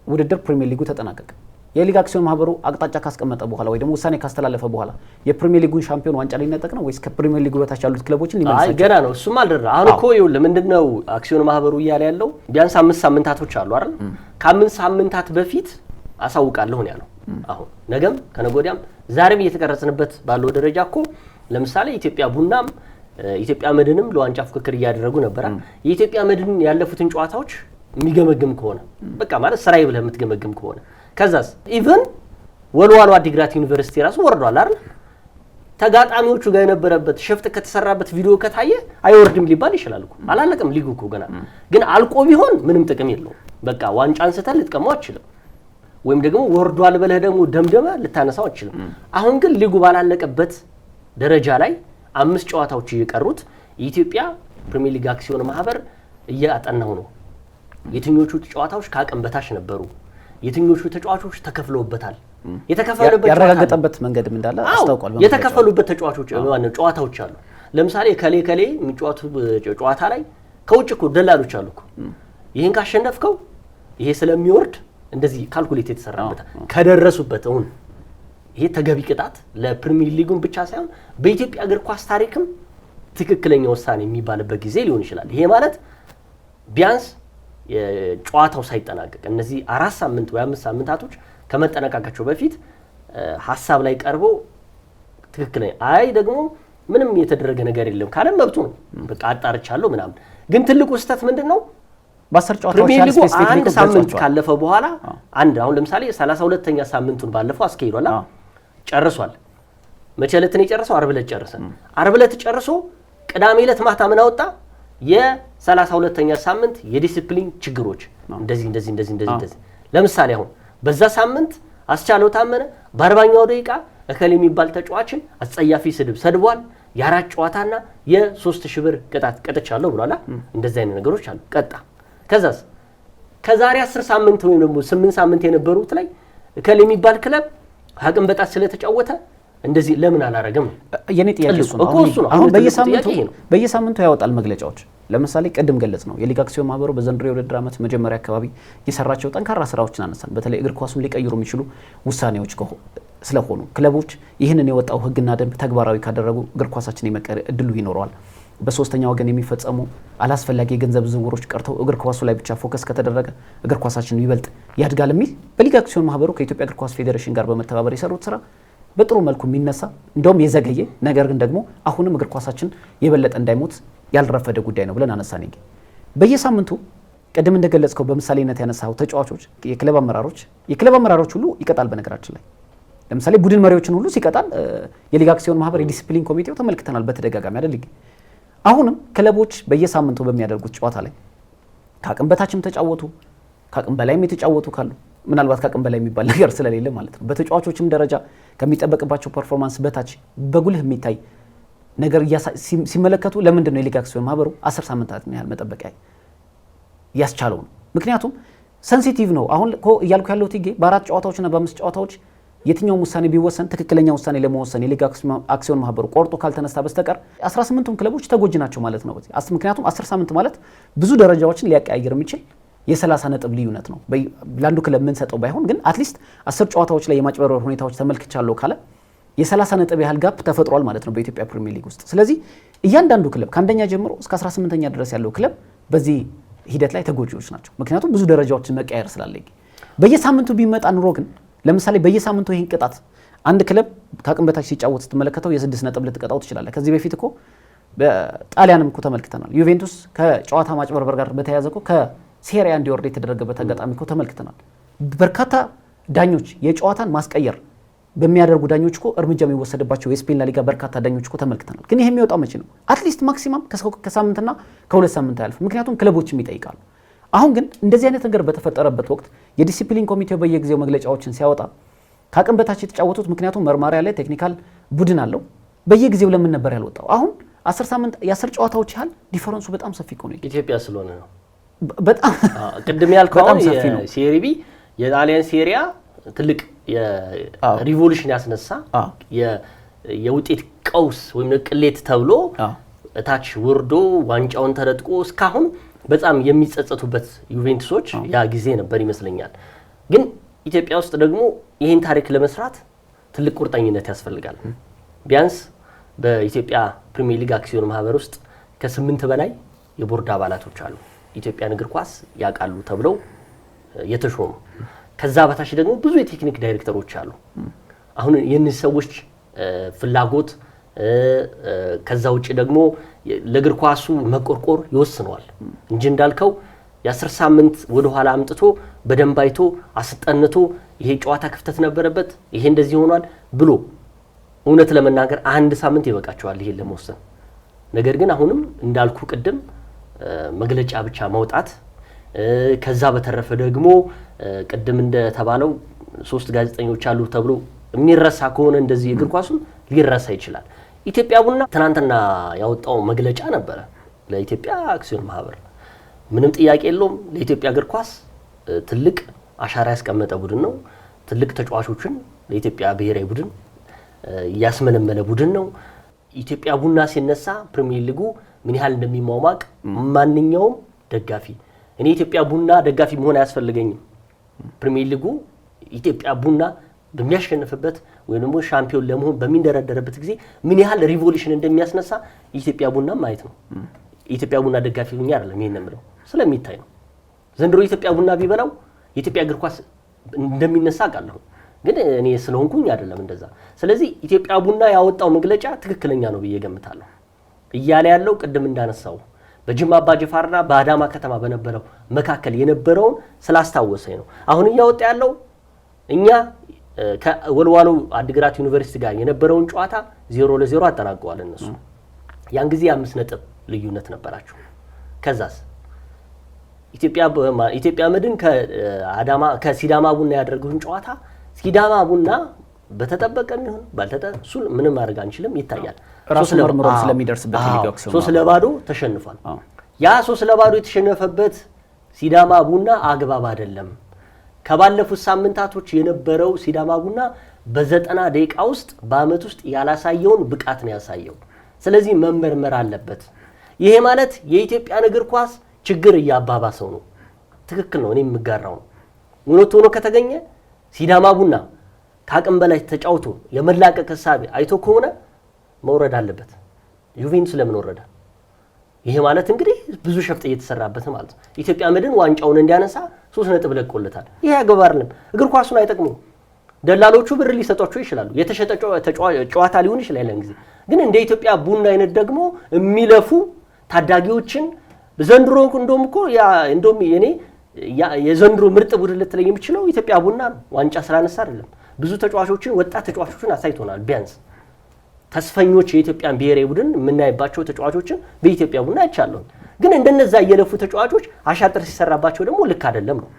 ውድድር ፕሪሚየር ሊጉ ተጠናቀቀ። የሊግ አክሲዮን ማህበሩ አቅጣጫ ካስቀመጠ በኋላ ወይ ደግሞ ውሳኔ ካስተላለፈ በኋላ የፕሪሚየር ሊጉን ሻምፒዮን ዋንጫ ሊነጠቅ ነው ወይስ ከፕሪሚየር ሊጉ በታች ያሉት ክለቦችን ሊመልሳቸው? ገና ነው እሱም አልደረሰ። አሁን እኮ ይኸውልህ ምንድነው አክሲዮን ማህበሩ እያለ ያለው ቢያንስ 5 ሳምንታቶች አሉ አይደል? ከ5 ሳምንታት በፊት አሳውቃለሁ ነው ያለው። አሁን ነገም ከነገ ወዲያም ዛሬም እየተቀረጽንበት ባለው ደረጃ እኮ ለምሳሌ ኢትዮጵያ ቡናም ኢትዮጵያ መድንም ለዋንጫ ፍክክር እያደረጉ ነበር። የኢትዮጵያ መድን ያለፉትን ጨዋታዎች የሚገመግም ከሆነ በቃ ማለት ስራዬ ብለህ የምትገመግም ከሆነ ከዛስ ኢቭን ወልዋሎ አዲግራት ዩኒቨርሲቲ ራሱ ወርዷል አይደል? ተጋጣሚዎቹ ጋር የነበረበት ሸፍጥ ከተሰራበት ቪዲዮ ከታየ አይወርድም ሊባል ይችላል እኮ። አላለቀም ሊጉ እኮ ገና። ግን አልቆ ቢሆን ምንም ጥቅም የለውም። በቃ ዋንጫ አንስተህ ልትቀማው አትችልም። ወይም ደግሞ ወርዷል ብለህ ደግሞ ደምደመህ ልታነሳው አትችልም። አሁን ግን ሊጉ ባላለቀበት ደረጃ ላይ 5 ጨዋታዎች እየቀሩት የኢትዮጵያ ፕሪሚየር ሊግ አክሲዮን ማህበር እያጠናው ነው። የትኞቹ ጨዋታዎች ከአቅም በታች ነበሩ፣ የትኞቹ ተጫዋቾች ተከፍለውበታል፣ ያረጋገጠበት መንገድም እንዳለ አስታውቋል። የተከፈሉበት ጨዋታዎች አሉ። ለምሳሌ ከሌ የሚጫወቱ ጨዋታ ላይ ከውጭ እኮ ደላሎች አሉ እኮ ይሄን ካሸነፍከው ይሄ ስለሚወርድ እንደዚህ ካልኩሌት የተሰራበት ከደረሱበት አሁን ይሄ ተገቢ ቅጣት ለፕሪሚየር ሊጉን ብቻ ሳይሆን በኢትዮጵያ እግር ኳስ ታሪክም ትክክለኛ ውሳኔ የሚባልበት ጊዜ ሊሆን ይችላል። ይሄ ማለት ቢያንስ ጨዋታው ሳይጠናቀቅ እነዚህ 4 ሳምንት ወይ 5 ሳምንታቶች ከመጠናቀቃቸው በፊት ሀሳብ ላይ ቀርቦ ትክክለኛ አይ ደግሞ ምንም የተደረገ ነገር የለም ካለ መብቱ ነው። በቃ አጣርቻለሁ ምናምን። ግን ትልቁ ስህተት ምንድነው? በ10 ጨዋታዎች ያለ ስፔሲፊክ አንድ ሳምንት ካለፈ በኋላ አሁን ለምሳሌ 32ኛ ሳምንቱን ባለፈው አስከይዷል፣ ጨርሷል። መቼ ዕለት ነው የጨረሰው? ዓርብ ዕለት ጨረሰ። ዓርብ ዕለት ጨርሶ ቅዳሜ ዕለት ማታ ምን አወጣ? የ32ኛ ሳምንት የዲሲፕሊን ችግሮች እንደዚህ ለምሳሌ አሁን በዛ ሳምንት አስቻለው ታመነ በ40ኛው ደቂቃ እከሌ የሚባል ተጫዋችን አጸያፊ ስድብ ሰድቧል፣ የ4 ጨዋታና የ3000 ብር ቅጣት ቀጥቻለሁ ብሏል። እንደዚህ አይነት ነገሮች አሉ። ቀጣ ከዛስ ከዛሬ 10 ሳምንት ወይም ደግሞ 8 ሳምንት የነበሩት ላይ እከሌ የሚባል ክለብ አቅም በጣት ስለተጫወተ እንደዚህ ለምን አላረገም? የኔ ጥያቄ እሱ ነው። አሁን በየሳምንቱ ያወጣል መግለጫዎች። ለምሳሌ ቅድም ገለጽ ነው የሊግ አክሲዮን ማህበሩ በዘንድሮ የውድድር ዓመት መጀመሪያ አካባቢ የሰራቸው ጠንካራ ስራዎችን አነሳን። በተለይ እግር ኳሱን ሊቀይሩ የሚችሉ ውሳኔዎች ስለሆኑ ክለቦች ይህንን የወጣው ህግና ደንብ ተግባራዊ ካደረጉ እግር ኳሳችን የመቀየር እድሉ ይኖረዋል። በሶስተኛ ወገን የሚፈጸሙ አላስፈላጊ የገንዘብ ዝውውሮች ቀርተው እግር ኳሱ ላይ ብቻ ፎከስ ከተደረገ እግር ኳሳችን ይበልጥ ያድጋል የሚል በሊግ አክሲዮን ማህበሩ ከኢትዮጵያ እግር ኳስ ፌዴሬሽን ጋር በመተባበር የሰሩት ስራ በጥሩ መልኩ የሚነሳ እንደውም የዘገየ ነገር ግን ደግሞ አሁንም እግር ኳሳችን የበለጠ እንዳይሞት ያልረፈደ ጉዳይ ነው ብለን አነሳን። በየሳምንቱ ቀደም እንደገለጽከው በምሳሌነት ያነሳው ተጫዋቾች፣ የክለብ አመራሮች ሁሉ ይቀጣል። በነገራችን ላይ ለምሳሌ ቡድን መሪዎችን ሁሉ ሲቀጣል የሊግ አክሲዮን ማህበር የዲሲፕሊን ኮሚቴው ተመልክተናል በተደጋጋሚ አይደል? አሁንም ክለቦች በየሳምንቱ በሚያደርጉት ጨዋታ ላይ ከአቅም በታችም ተጫወቱ ከአቅም በላይም የተጫወቱ ካሉ ምናልባት ከአቅም በላይ የሚባል ነገር ስለሌለ ማለት ነው በተጫዋቾችም ደረጃ ከሚጠበቅባቸው ፐርፎርማንስ በታች በጉልህ የሚታይ ነገር ሲመለከቱ ለምንድን ነው የሊግ አክሲዮን ማህበሩ 10 ሳምንታት ያህል መጠበቂያ ያስቻለው ነው? ምክንያቱም ሴንሲቲቭ ነው። አሁን እያልኩ ያለው በ4 ጨዋታዎችና በ5 ጨዋታዎች የትኛውም ውሳኔ ቢወሰን ትክክለኛ ውሳኔ ለመወሰን የሊግ አክሲዮን ማህበሩ ቆርጦ ካልተነሳ በስተቀር 18ቱም ክለቦች ተጎጂ ናቸው ማለት ነው። ምክንያቱም 10 ሳምንት ማለት ብዙ ደረጃዎችን ሊያቀያይር የሚችል የ30 ነጥብ ልዩነት ነው። ለአንዱ ክለብ የምንሰጠው ባይሆን ግን አትሊስት 10 ጨዋታዎች ላይ የማጭበርበር ሁኔታዎች ተመልክቻለሁ ካለ የ30 ነጥብ ያህል ጋፕ ተፈጥሯል ማለት ነው በኢትዮጵያ ፕሪሚየር ሊግ ውስጥ። ስለዚህ እያንዳንዱ ክለብ ከአንደኛ ጀምሮ እስከ 18ኛ ድረስ ያለው ክለብ በዚህ ሂደት ላይ ተጎጂዎች ናቸው። ምክንያቱም ብዙ ደረጃዎችን መቀየር ስላለ በየሳምንቱ ቢመጣ ኑሮ ግን ለምሳሌ በየሳምንቱ ይሄን ቅጣት አንድ ክለብ ከአቅም በታች ሲጫወት ስትመለከተው የ6 ነጥብ ልትቀጣው ትችላለህ። ከዚህ በፊት እኮ በጣሊያንም እኮ ተመልክተናል። ዩቬንቱስ ከጨዋታ ማጭበርበር ጋር በተያያዘ እኮ ከሴሪያ እንዲወርድ የተደረገበት አጋጣሚ እኮ ተመልክተናል። በርካታ ዳኞች የጨዋታን ማስቀየር በሚያደርጉ ዳኞች እኮ እርምጃ የሚወሰድባቸው የስፔን ላሊጋ በርካታ ዳኞች እኮ ተመልክተናል። ግን ይሄ የሚወጣው መቼ ነው? አትሊስት ማክሲማም ከሳምንትና ከ2 ሳምንት አያልፍ። ምክንያቱም ክለቦችም ይጠይቃሉ። አሁን ግን እንደዚህ አይነት ነገር በተፈጠረበት ወቅት የዲሲፕሊን ኮሚቴው በየጊዜው መግለጫዎችን ሲያወጣ ከአቅም በታች የተጫወቱት ምክንያቱም መርማሪያ ላይ ቴክኒካል ቡድን አለው በየጊዜው ለምን ነበር ያልወጣው? አሁን 10 ሳምንት የ10 ጨዋታዎች ያህል ዲፈረንሱ በጣም ሰፊ ነው። ኢትዮጵያ ስለሆነ ነው በጣም ቅድም ያልከው ሴሪ ቢ የጣሊያን ሴሪያ ትልቅ የሪቮሉሽን ያስነሳ የውጤት ቀውስ ወይም ቅሌት ተብሎ እታች ወርዶ ዋንጫውን ተረጥቆ እስካሁን በጣም የሚጸጸቱበት ዩቬንቱሶች ያ ጊዜ ነበር ይመስለኛል። ግን ኢትዮጵያ ውስጥ ደግሞ ይህን ታሪክ ለመስራት ትልቅ ቁርጠኝነት ያስፈልጋል። ቢያንስ በኢትዮጵያ ፕሪሚየር ሊግ አክሲዮን ማህበር ውስጥ ከ8 በላይ የቦርድ አባላቶች አሉ። ኢትዮጵያን እግር ኳስ ያውቃሉ ተብለው የተሾሙ። ከዛ በታች ደግሞ ብዙ የቴክኒክ ዳይሬክተሮች አሉ። አሁን የእነዚህ ሰዎች ፍላጎት ከዛ ውጪ ደግሞ ለእግር ኳሱ መቆርቆር ይወስነዋል እንጂ እንዳልከው የ10 ሳምንት ወደ ኋላ አምጥቶ በደንብ አይቶ አስጠንቶ ይሄ ጨዋታ ክፍተት ነበረበት ይሄ እንደዚህ ሆኗል ብሎ እውነት ለመናገር 1 ሳምንት ይበቃቸዋል ይሄን ለመወሰን። ነገር ግን አሁንም እንዳልኩ ቅድም መግለጫ ብቻ ማውጣት ከዛ በተረፈ ደግሞ ቅድም እንደተባለው 3 ጋዜጠኞች አሉ ተብሎ የሚረሳ ከሆነ እንደዚህ እግር ኳሱን ሊረሳ ይችላል። ኢትዮጵያ ቡና ትናንትና ያወጣው መግለጫ ነበረ ለኢትዮጵያ አክሲዮን ማህበር። ምንም ጥያቄ የለውም ለኢትዮጵያ እግር ኳስ ትልቅ አሻራ ያስቀመጠ ቡድን ነው። ትልቅ ተጫዋቾችን ለኢትዮጵያ ብሔራዊ ቡድን ያስመለመለ ቡድን ነው። ኢትዮጵያ ቡና ሲነሳ ፕሪሚየር ሊጉ ምን ያህል እንደሚሟሟቅ ማንኛውም ደጋፊ እኔ ኢትዮጵያ ቡና ደጋፊ መሆን አያስፈልገኝም። ፕሪሚየር ሊጉ ኢትዮጵያ ቡና በሚያሸንፍበት ወይም ደግሞ ሻምፒዮን ለመሆን በሚንደረደረበት ጊዜ ምን ያህል ሪቮሉሽን እንደሚያስነሳ ኢትዮጵያ ቡና ማየት ነው። ኢትዮጵያ ቡና ደጋፊ ሆኜ አይደለም ይሄን የምለው ስለሚታይ ነው። ዘንድሮ ኢትዮጵያ ቡና ቢበላው የኢትዮጵያ እግር ኳስ እንደሚነሳ አውቃለሁ፣ ግን እኔ ስለሆንኩኝ አይደለም እንደዛ። ስለዚህ ኢትዮጵያ ቡና ያወጣው መግለጫ ትክክለኛ ነው ብዬ ገምታለሁ። እያለ ያለው ቅድም እንዳነሳው በጅማ አባጅፋርና በአዳማ ከተማ በነበረው መካከል የነበረውን ስላስታወሰኝ ነው። አሁን እያወጣ ያለው እኛ ከወልዋሎ አዲግራት ዩኒቨርሲቲ ጋር የነበረውን ጨዋታ 0-0 አጠናቀዋል እነሱ። ያን ጊዜ 5 ነጥብ ልዩነት ነበራቸው። ከዛስ ኢትዮጵያ መድን ከሲዳማ ቡና ያደረገውን ጨዋታ ሲዳማ ቡና በተጠበቀም ይሁን ባልተጠበቀ ምንም ማድረግ አንችልም፣ ይታያል። ራሱ መርምሮ ስለሚደርስበት ሊጋው 3-0 ተሸንፏል። ያ 3-0 የተሸነፈበት ሲዳማ ቡና አግባብ አይደለም። ከባለፉት ሳምንታቶች የነበረው ሲዳማ ቡና በ90 ደቂቃ ውስጥ በአመት ውስጥ ያላሳየውን ብቃት ነው ያሳየው። ስለዚህ መመርመር አለበት። ይሄ ማለት የኢትዮጵያን እግር ኳስ ችግር እያባባሰው ነው። ትክክል ነው፣ እኔ የምጋራው ነው። እውነት ሆኖ ከተገኘ ሲዳማ ቡና ከአቅም በላይ ተጫውቶ የመላቀቅ ሐሳብ አይቶ ከሆነ መውረድ አለበት። ዩቬንቱስ ለምን ወረደ? ይሄ ማለት እንግዲህ ብዙ ሸፍጥ እየተሰራበት ማለት ነው። ኢትዮጵያ መድን ዋንጫውን እንዲያነሳ 3 ነጥብ ለቆለታል። ይሄ ያገባ አይደለም። እግር ኳሱን አይጠቅሙም። ደላሎቹ ብር ሊሰጧቸው ይችላሉ። የተሸጠ ጨዋታ ሊሆን ይችላል ያን ጊዜ። ግን እንደ ኢትዮጵያ ቡና አይነት ደግሞ የሚለፉ ታዳጊዎችን ዘንድሮ እንደውም እኮ እኔ የዘንድሮ ምርጥ ቡድን ልትለኝ የሚችለው ኢትዮጵያ ቡና ነው። ዋንጫ ስላነሳ አይደለም። ብዙ ተጫዋቾችን ወጣት ተጫዋቾችን አሳይቶናል። ቢያንስ ተስፈኞች የኢትዮጵያን ብሔራዊ ቡድን የምናይባቸው ተጫዋቾችን በኢትዮጵያ ቡና አይቻለሁ። ግን እንደነዛ እየለፉ ተጫዋቾች አሻጥር ሲሰራባቸው ደግሞ ልክ አይደለም ነው።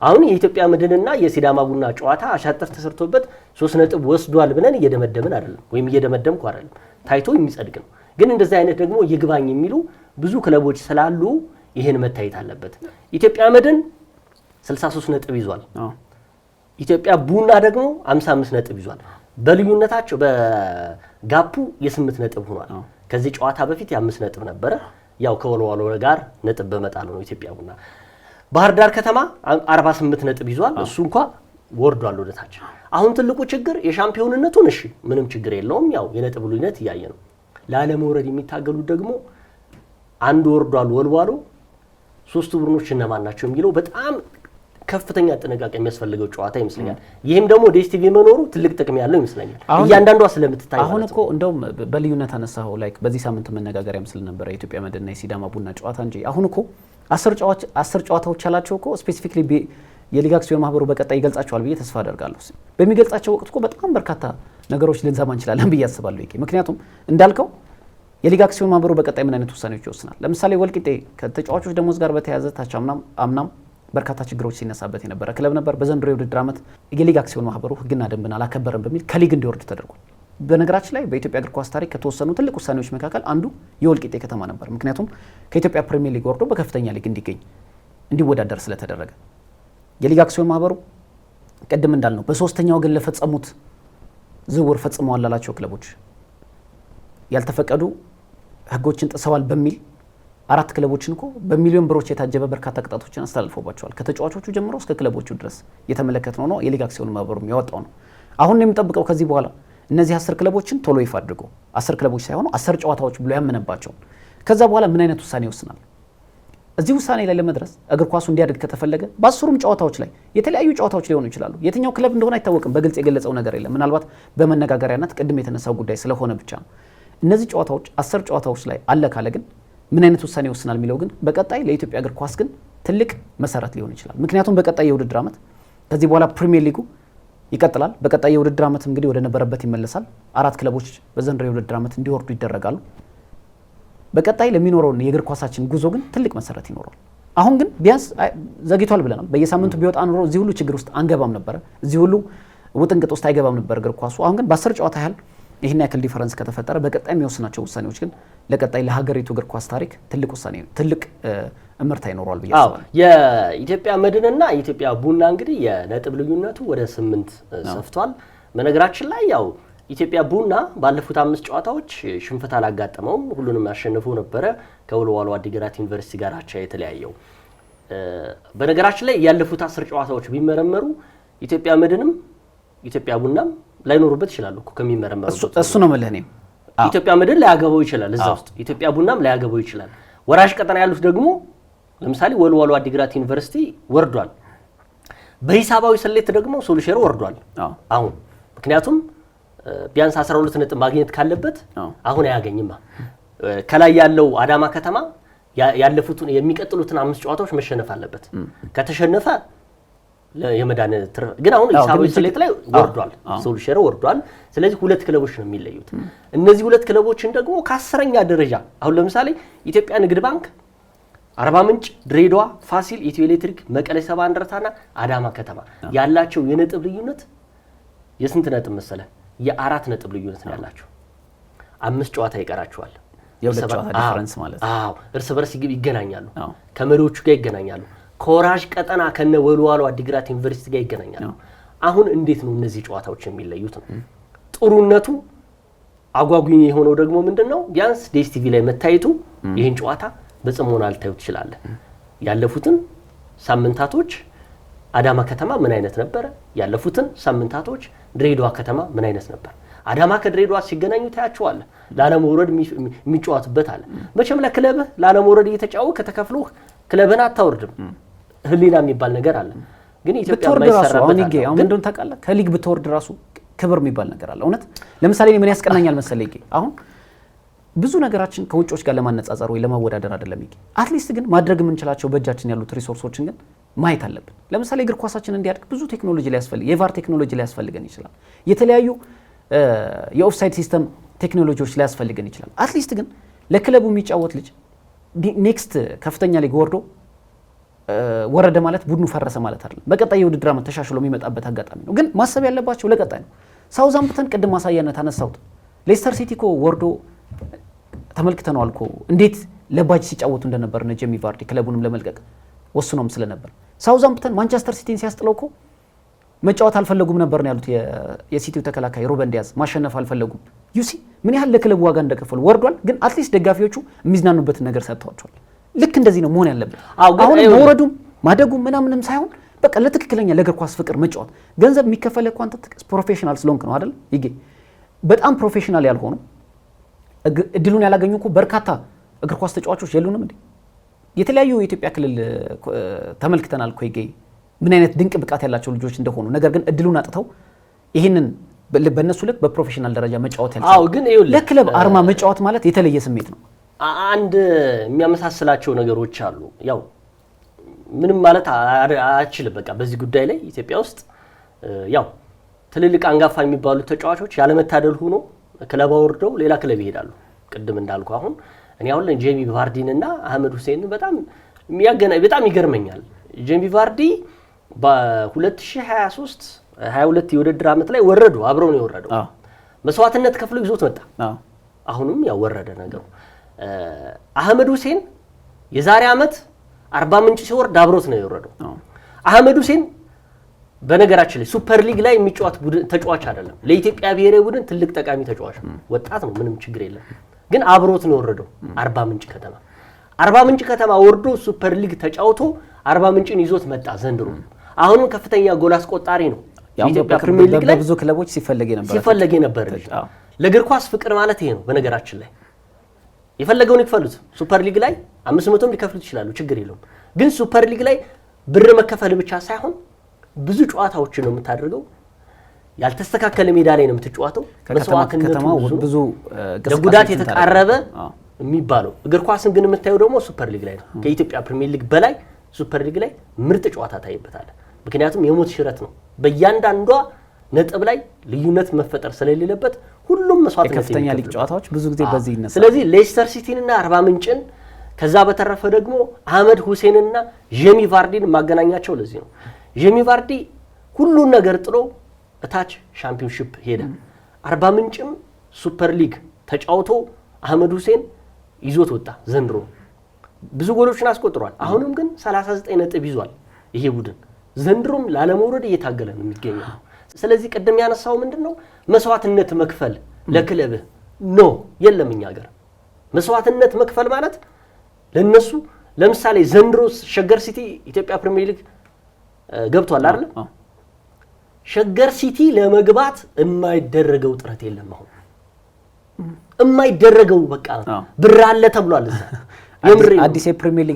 አሁን የኢትዮጵያ መድንና የሲዳማ ቡና ጨዋታ አሻጥር ተሰርቶበት 3 ነጥብ ወስዷል ብለን እየደመደምን አይደለም፣ ወይም እየደመደምኩ አይደለም። ታይቶ የሚጸድቅ ነው። ግን እንደዚህ አይነት ደግሞ ይግባኝ የሚሉ ብዙ ክለቦች ስላሉ ይሄን መታየት አለበት። ኢትዮጵያ መድን 63 ነጥብ ይዟል። ኢትዮጵያ ቡና ደግሞ 55 ነጥብ ይዟል። በልዩነታቸው በጋፑ የ8 ነጥብ ሆኗል። ከዚህ ጨዋታ በፊት የ5 ነጥብ ነበረ። ያው ከወልዋሎ ጋር ነጥብ በመጣሉ ነው ኢትዮጵያ ቡና። ባህር ዳር ከተማ 48 ነጥብ ይዟል። እሱ እንኳን ወርዷል ወደታች። አሁን ትልቁ ችግር የሻምፒዮንነቱን እሺ ምንም ችግር የለውም። ያው የነጥብ ልዩነት እያየ ነው። ላለመውረድ የሚታገሉት ደግሞ አንድ ወርዷል ወልዋሎ፣ 3 ቡድኖች እነማን ናቸው የሚለው በጣም ከፍተኛ ጥንቃቄ የሚያስፈልገው ጨዋታ ይመስለኛል። ይሄም ደግሞ ዲኤስቲቪ መኖሩ ትልቅ ጥቅም ያለው ይመስለኛል። እያንዳንዷ ስለምትታይ አሁን እኮ እንደውም በልዩነት አነሳው ላይክ በዚህ ሳምንት መነጋገሪያ ምስል ነበር የኢትዮጵያ መድንና የሲዳማ ቡና ጨዋታ እንጂ አሁን እኮ 10 ጨዋታዎች ያላቸው እኮ ስፔሲፊክሊ የሊግ አክሲዮን ማህበሩ በቀጣይ ይገልጻቸዋል ብዬ ተስፋ አደርጋለሁ። በሚገልጻቸው ወቅት እኮ በጣም በርካታ ነገሮች ልንሰማ እንችላለን ብዬ አስባለሁ። ምክንያቱም እንዳልከው የሊግ አክሲዮን ማህበሩ በቀጣይ ምን አይነት ውሳኔዎች ይወስናል? ለምሳሌ ወልቂጤ ከተጫዋቾች ደሞዝ ጋር በተያያዘ ታች አምናም በርካታ ችግሮች ሲነሳበት የነበረ ክለብ ነበር። በዘንድሮ የውድድር ዓመት የሊግ አክሲዮን ማህበሩ ሕግና ደንብን አላከበረም በሚል ከሊግ እንዲወርድ ተደርጓል። በነገራችን ላይ በኢትዮጵያ እግር ኳስ ታሪክ ከተወሰኑ ትልቅ ውሳኔዎች መካከል አንዱ የወልቂጤ ከተማ ነበር። ምክንያቱም ከኢትዮጵያ ፕሪሚየር ሊግ ወርዶ በከፍተኛ ሊግ እንዲወዳደር ስለተደረገ የሊግ አክሲዮን ማህበሩ ቀደም እንዳልነው በሶስተኛው ወገን ለፈጸሙት ዝውውር ፈጽመዋል ላላቸው ክለቦች ያልተፈቀዱ ህጎችን ጥሰዋል በሚል 4 ክለቦችን እኮ በሚሊዮን ብሮች የታጀበ በርካታ ቅጣቶችን አስተላልፎባቸዋል። ከተጫዋቾቹ ጀምሮ እስከ ክለቦቹ ድረስ የተመለከተው ነው የሊግ አክሲዮን ማህበሩ ያወጣው ነው። አሁን የሚጠብቀው ከዚህ በኋላ እነዚህ 10 ክለቦችን ቶሎ ይፋ አድርጎ 10 ክለቦች ሳይሆኑ 10 ጨዋታዎች ብሎ ያመነባቸው ከዛ በኋላ ምን አይነት ውሳኔ ይወስናል? እዚህ ውሳኔ ላይ ለመድረስ እግር ኳሱ እንዲያድግ ከተፈለገ በ10ሩም ጨዋታዎች ላይ የተለያዩ ጨዋታዎች ሊሆኑ ይችላሉ። የትኛው ክለብ እንደሆነ አይታወቅም። በግልጽ የገለጸው ነገር የለም። ምናልባት በመነጋገሪያነት ቅድም የተነሳው ጉዳይ ስለሆነ ብቻ ነው። እነዚህ ጨዋታዎች 10 ጨዋታዎች ላይ አለ ካለ ግን ምን አይነት ውሳኔ ይወስናል የሚለው ግን በቀጣይ ለኢትዮጵያ እግር ኳስ ግን ትልቅ መሰረት ሊሆን ይችላል። ምክንያቱም በቀጣይ የውድድር ዓመት ከዚህ በኋላ ፕሪሚየር ሊጉ ይቀጥላል። በቀጣይ የውድድር ዓመት እንግዲህ ወደ ነበረበት ይመለሳል። 4 ክለቦች በዘንድሮ የውድድር ዓመት እንዲወርዱ ይደረጋሉ። በቀጣይ ለሚኖረው የእግር ኳሳችን ጉዞ ግን ትልቅ መሰረት ይኖራል። አሁን ግን ቢያንስ ዘግይቷል ብለናል። በየሳምንቱ ቢወጣ ኖሮ እዚህ ሁሉ ችግር ውስጥ አንገባም ነበር። እዚህ ሁሉ ውጥንቅጥ ውስጥ አይገባም ነበር እግር ኳሱ። አሁን ግን በ10 ጨዋታ ያህል ይህን ያክል ዲፈረንስ ከተፈጠረ በቀጣይ የሚወስናቸው ውሳኔዎች ግን ለቀጣይ ለሀገሪቱ እግር ኳስ ታሪክ ትልቅ ውሳኔ ትልቅ እምርታ ይኖረዋል ብዬ አስባለሁ። የኢትዮጵያ መድንና የኢትዮጵያ ቡና እንግዲህ የነጥብ ልዩነቱ ወደ 8 ሰፍቷል። በነገራችን ላይ ያው ኢትዮጵያ ቡና ባለፉት 5 ጨዋታዎች ሽንፈት አላጋጠመውም። ሁሉንም ያሸነፈው ነበረ ከወልዋሎ አዲግራት ዩኒቨርሲቲ ጋር አቻ የተለያየው። በነገራችን ላይ ያለፉት 10 ጨዋታዎች ቢመረመሩ ኢትዮጵያ መድንም ኢትዮጵያ ቡናም ላይኖሩበት ይችላሉ እኮ ከሚመረመሩበት። እሱ ነው ማለት ነው። ኢትዮጵያ መድን ላያገባው ይችላል እዛ ውስጥ፣ ኢትዮጵያ ቡናም ላያገባው ይችላል። ወራሽ ቀጠና ያሉት ደግሞ ለምሳሌ ወልዋሎ አዲግራት ዩኒቨርሲቲ ወርዷል። በሂሳባዊ ስሌት ደግሞ ሶሉሽን ወርዷል አሁን። ምክንያቱም ቢያንስ 12 ነጥብ ማግኘት ካለበት አሁን አያገኝማ። ከላይ ያለው አዳማ ከተማ ያለፉትን የሚቀጥሉትን 5 ጨዋታዎች መሸነፍ አለበት። ከተሸነፈ የመዳን ግን አሁን ሂሳባዊ ስሌት ላይ ወርዷል፣ ሶሉሽን ወርዷል። ስለዚህ 2 ክለቦች ነው የሚለዩት። እነዚህ 2 ክለቦችን ደግሞ ከ10ኛ ደረጃ አሁን ለምሳሌ ኢትዮጵያ ንግድ ባንክ፣ አርባ ምንጭ፣ ድሬዳዋ፣ ፋሲል፣ ኢትዮ ኤሌክትሪክ፣ መቀሌ ሰባ እንደርታና አዳማ ከተማ ያላቸው የነጥብ ልዩነት የስንት ነጥብ መሰለ? የ4 ነጥብ ልዩነት ነው ያላቸው። 5 ጨዋታ ይቀራቸዋል። የሁለት ጨዋታ ዲፈረንስ ማለት ነው። አዎ እርስ በርስ ይገናኛሉ። ከመሪዎቹ ጋር ይገናኛሉ። ከወራሽ ቀጠና ከነ ወልዋሎ አዲግራት ዩኒቨርሲቲ ጋር ይገናኛሉ። አሁን እንዴት ነው እነዚህ ጨዋታዎች የሚለዩት ነው ጥሩነቱ። አጓጉኝ የሆነው ደግሞ ምንድነው? ቢያንስ ዲኤስቲቪ ላይ መታየቱ ይሄን ጨዋታ በጽሞና ልታዩት ይችላል። ያለፉትን ሳምንታቶች አዳማ ከተማ ምን አይነት ነበር? ያለፉትን ሳምንታቶች ድሬዳዋ ከተማ ምን አይነት ነበር? አዳማ ከድሬዳዋ ሲገናኙ ታያቸዋለህ። ላለመውረድ የሚጫወትበት አለ። መቼም ለክለብህ ላለመውረድ እየተጫወተ ከተከፍሎህ ክለብህን አታወርድም። ህሊና የሚባል ነገር አለ። ግን ኢትዮጵያ ማይሰራበት አለ። አሁን እንደውን ታውቃለህ ከሊግ ብትወርድ ራሱ ክብር የሚባል ነገር አለ። እውነት ለምሳሌ ምን ያስቀናኛል መሰለኝ አሁን ብዙ ነገራችን ከውጮች ጋር ለማነጻጸር ወይ ለማወዳደር አይደለም ይሄ። አትሊስት ግን ማድረግ የምንችላቸው በእጃችን ያሉት ሪሶርሶችን ግን ማየት አለብን። ለምሳሌ እግር ኳሳችን እንዲያድግ ብዙ ቴክኖሎጂ ሊያስፈልግ የቫር ቴክኖሎጂ ሊያስፈልገን ይችላል። የተለያዩ የኦፍሳይድ ሲስተም ቴክኖሎጂዎች ሊያስፈልገን ይችላል። አትሊስት ግን ለክለቡ የሚጫወት ልጅ ኔክስት ከፍተኛ ሊግ ወረደ ማለት ቡድኑ ፈረሰ ማለት አይደለም። በቀጣይ የውድድር ዓመት ተሻሽሎ የሚመጣበት አጋጣሚ ነው። ግን ማሰብ ያለባቸው ለቀጣይ ነው። ሳውዛምፕተን ቅድም ማሳያነት አነሳሁት። ሌስተር ሲቲ እኮ ወርዶ ተመልክተናል እኮ እንዴት ለባጅ ሲጫወቱ እንደነበር ነው። ጄሚ ቫርዲ ክለቡንም ለመልቀቅ ወስኖም ስለነበር ሳውዛምፕተን ማንቸስተር ሲቲን ሲያስጥለው እኮ መጫወት አልፈለጉም ነበር ነው ያሉት። የሲቲው ተከላካይ ሩበን ዲያዝ ማሸነፍ አልፈለጉም። ዩሲ ምን ያህል ለክለቡ ዋጋ እንደከፈሉ ወርዷል። ግን አትሊስት ደጋፊዎቹ የሚዝናኑበትን ነገር ሰጥተዋቸዋል። ልክ እንደዚህ ነው መሆን ያለበት። አሁን መውረዱም ማደጉም ምናምንም ሳይሆን በቃ ለትክክለኛ ለእግር ኳስ ፍቅር መጫወት። ገንዘብ የሚከፈል እኮ አንተ ፕሮፌሽናል ስለሆንክ ነው አይደል? ይሄ በጣም ፕሮፌሽናል ያልሆኑ እድሉን ያላገኙ እኮ በርካታ እግር ኳስ ተጫዋቾች የሉንም እንዴ? የተለያዩ የኢትዮጵያ ክልል ተመልክተናል እኮ ይገይ ምን አይነት ድንቅ ብቃት ያላቸው ልጆች እንደሆኑ። ነገር ግን እድሉን አጥተው ይሄንን በእነሱ ልክ በፕሮፌሽናል ደረጃ መጫወት ያልቻሉ። ግን ለክለብ አርማ መጫወት ማለት የተለየ ስሜት ነው። አንድ የሚያመሳስላቸው ነገሮች አሉ። ያው ምንም ማለት አችልም በቃ በዚህ ጉዳይ ላይ ኢትዮጵያ ውስጥ ያው ትልልቅ አንጋፋ የሚባሉ ተጫዋቾች ያለመታደል ሆኖ ክለብ ወርደው ሌላ ክለብ ይሄዳሉ። ቅድም እንዳልኩ አሁን እኔ አሁን ጄሚ ቫርዲን እና አህመድ ሁሴን በጣም ይገርመኛል። ጄሚ ቫርዲ በ2023 22 የውድድር ዓመት ላይ ወረዱ። አብረው ነው የወረደው። መስዋዕትነት ከፍሎ ይዞት መጣ። አሁንም ያው ወረደ ነገሩ። አህመድ ሁሴን የዛሬ ዓመት 40 ምንጭ ሲወርድ አብሮት ነው የወረደው። አህመድ ሁሴን በነገራችን ላይ ሱፐር ሊግ ላይ የሚጫወት ተጫዋች አይደለም። ለኢትዮጵያ ብሔራዊ ቡድን ትልቅ ጠቃሚ ተጫዋች ነው። ወጣት ነው፣ ምንም ችግር የለም። ግን አብሮት ነው የወረደው 40 ምንጭ ከተማ። 40 ምንጭ ከተማ ወርዶ ሱፐር ሊግ ተጫውቶ 40 ምንጭን ይዞት መጣ ዘንድሮ። አሁንም ከፍተኛ ጎል አስቆጣሪ ነው። የኢትዮጵያ ፕሪሚየር ሊግ ላይ በብዙ ክለቦች ሲፈለግ ነበር። ለእግር ኳስ ፍቅር ማለት ይሄ ነው። በነገራችን ላይ የፈለገውን ይክፈሉት። ሱፐር ሊግ ላይ 500ም ሊከፍሉት ይችላሉ፣ ችግር የለውም። ግን ሱፐር ሊግ ላይ ብር መከፈል ብቻ ሳይሆን ብዙ ጨዋታዎችን ነው የምታደርገው። ያልተስተካከለ ሜዳ ላይ ነው የምትጫወተው። መስዋዕትነቱ ብዙ ለጉዳት የተቃረበ የሚባለው እግር ኳስን ግን የምታየው ደግሞ ሱፐር ሊግ ላይ ነው። ከኢትዮጵያ ፕሪሚየር ሊግ በላይ ሱፐር ሊግ ላይ ምርጥ ጨዋታ ታይበታል። ምክንያቱም የሞት ሽረት ነው። በእያንዳንዷ ነጥብ ላይ ልዩነት መፈጠር ስለሌለበት ሁሉም መስዋዕትነት ከፍተኛ ሊግ ጨዋታዎች ብዙ ጊዜ በዚህ ይነሳል። ስለዚህ ሌስተር ሲቲንና 40 ምንጭን ከዛ በተረፈ ደግሞ አህመድ ሁሴንና ጄሚ ቫርዲን ማገናኛቸው ለዚህ ነው። ጄሚ ቫርዲ ሁሉን ነገር ጥሎ እታች ሻምፒዮንሺፕ ሄደ። 40 ምንጭም ሱፐር ሊግ ተጫውቶ አህመድ ሁሴን ይዞት ወጣ። ዘንድሮ ብዙ ጎሎችን አስቆጥሯል። አሁንም ግን 39 ነጥብ ይዟል ይሄ ቡድን። ዘንድሮም ላለመውረድ እየታገለ ነው የሚገኘው። ስለዚህ ቅድም ያነሳው ምንድነው መስዋዕትነት መክፈል ለክለብህ ኖ የለም። እኛ ሀገር መስዋዕትነት መክፈል ማለት ለነሱ ለምሳሌ ዘንድሮ ሸገር ሲቲ ኢትዮጵያ ፕሪሚየር ሊግ ገብቷል አይደል? ሸገር ሲቲ ለመግባት የማይደረገው ጥረት የለም። አሁን የማይደረገው በቃ ብር አለ ተብሏል። እዛ አዲስ የፕሪሚየር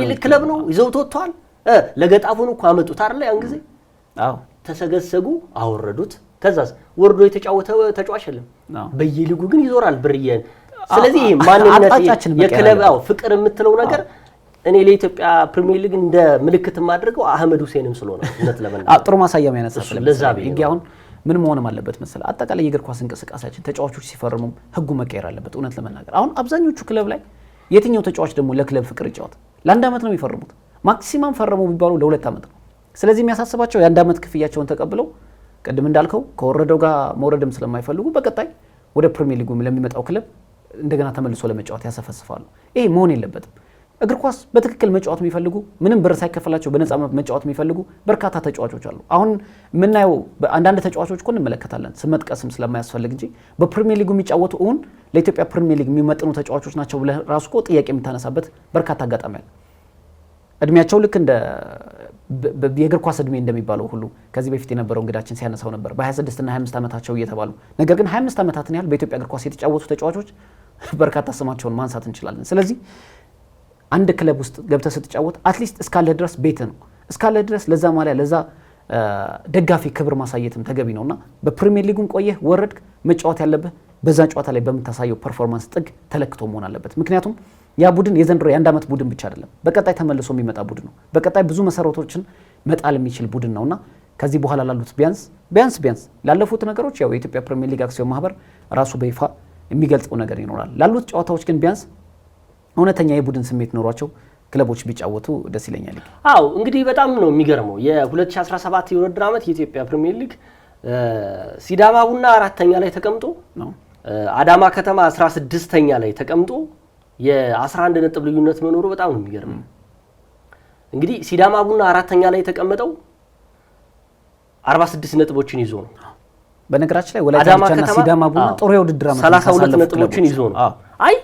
ሊግ ክለብ ነው ይዘውት ወጥቷል። ለገጣፉን እኮ አመጡት አይደል? ያን ጊዜ ተሰገሰጉ፣ አወረዱት። ከዛስ ወርዶ የተጫወተ ተጫዋች የለም። በየሊጉ ግን ይዞራል ብርየን። ስለዚህ ማንነት የክለብ ፍቅር የምትለው ነገር እኔ ለኢትዮጵያ ፕሪሚየር ሊግ እንደ ምልክት ማድረገው አህመድ ሁሴንም ስለሆነ እነት ለመናገር ጥሩ ማሳያም ያነሳል። አሁን ምን መሆንም አለበት መሰለህ? አጠቃላይ የእግር ኳስ እንቅስቃሴያችን ተጫዋቾች ሲፈርሙ ህጉ መቀየር አለበት። እውነት ለመናገር አሁን አብዛኞቹ ክለብ ላይ የትኛው ተጫዋች ደግሞ ለክለብ ፍቅር ይጫወት? ለአንድ ዓመት ነው የሚፈርሙት። ማክሲማም ፈረሙ ቢባሉ ለ2 ዓመት ነው። ስለዚህ የሚያሳስባቸው የአንድ ዓመት ክፍያቸውን ተቀብለው ቅድም እንዳልከው ከወረደው ጋር መውረድም ስለማይፈልጉ በቀጣይ ወደ ፕሪሚየር ሊጉ ለሚመጣው ክለብ እንደገና ተመልሶ ለመጫወት ያሰፈስፋሉ። ይሄ መሆን የለበትም። እግር ኳስ በትክክል መጫወት የሚፈልጉ ምንም ብር ሳይከፈላቸው በነፃ መጫወት የሚፈልጉ በርካታ ተጫዋቾች አሉ። አሁን የምናየው አንዳንድ ተጫዋቾች እኮ እንመለከታለን፣ ስመጥቀስም ስለማያስፈልግ እንጂ በፕሪሚየር ሊጉ የሚጫወቱ እውን ለኢትዮጵያ ፕሪሚየር ሊግ የሚመጥኑ ተጫዋቾች ናቸው ብለህ ራሱ እኮ ጥያቄ የምታነሳበት በርካታ አጋጣሚ አለ። እድሜያቸው ልክ እንደ የእግር ኳስ እድሜ እንደሚባለው ሁሉ ከዚህ በፊት የነበረው እንግዳችን ሲያነሳው ነበር በ26 እና 25 ዓመታቸው እየተባሉ ነገር ግን 25 ዓመታትን ያህል በኢትዮጵያ እግር ኳስ የተጫወቱ ተጫዋቾች በርካታ ስማቸውን ማንሳት እንችላለን። ስለዚህ አንድ ክለብ ውስጥ ገብተህ ስትጫወት አትሊስት እስካለህ ድረስ ቤት ነው እስካለህ ድረስ ለዛ ማሊያ ለዛ ደጋፊ ክብር ማሳየትም ተገቢ ነውና በፕሪሚየር ሊጉም ቆየህ ወረድክ መጫወት ያለብህ በዛ ጨዋታ ላይ በምታሳየው ፐርፎርማንስ ጥግ ተለክቶ መሆን አለበት። ምክንያቱም ያ ቡድን የዘንድሮ የአንድ ዓመት ቡድን ብቻ አይደለም፣ በቀጣይ ተመልሶ የሚመጣ ቡድን ነው። በቀጣይ ብዙ መሰረቶችን መጣል የሚችል ቡድን ነውና ከዚህ በኋላ ላሉት ቢያንስ ላለፉት ነገሮች ያው የኢትዮጵያ ፕሪሚየር ሊግ አክሲዮን ማህበር ራሱ በይፋ የሚገልጸው ነገር ይኖራል። ላሉት ጨዋታዎች ግን ቢያንስ እውነተኛ የቡድን ስሜት ኖሯቸው ክለቦች ቢጫወቱ ደስ ይለኛል። አዎ እንግዲህ በጣም ነው የሚገርመው የ2017 የውድድር ዓመት የኢትዮጵያ ፕሪሚየር ሊግ ሲዳማ ቡና 4ኛ ላይ ተቀምጦ ነው፣ አዳማ ከተማ 16ኛ ላይ ተቀምጦ የ11 ነጥብ ልዩነት መኖሩ በጣም ነው የሚገርመው። እንግዲህ ሲዳማ ቡና 4ኛ ላይ የተቀመጠው 46 ነጥቦችን ይዞ ነው። በነገራችን ላይ ወላይታ ዲቻና ሲዳማ ቡና ጥሩ የውድድር ዓመት 32 ነጥቦችን ይዞ ነው። አይ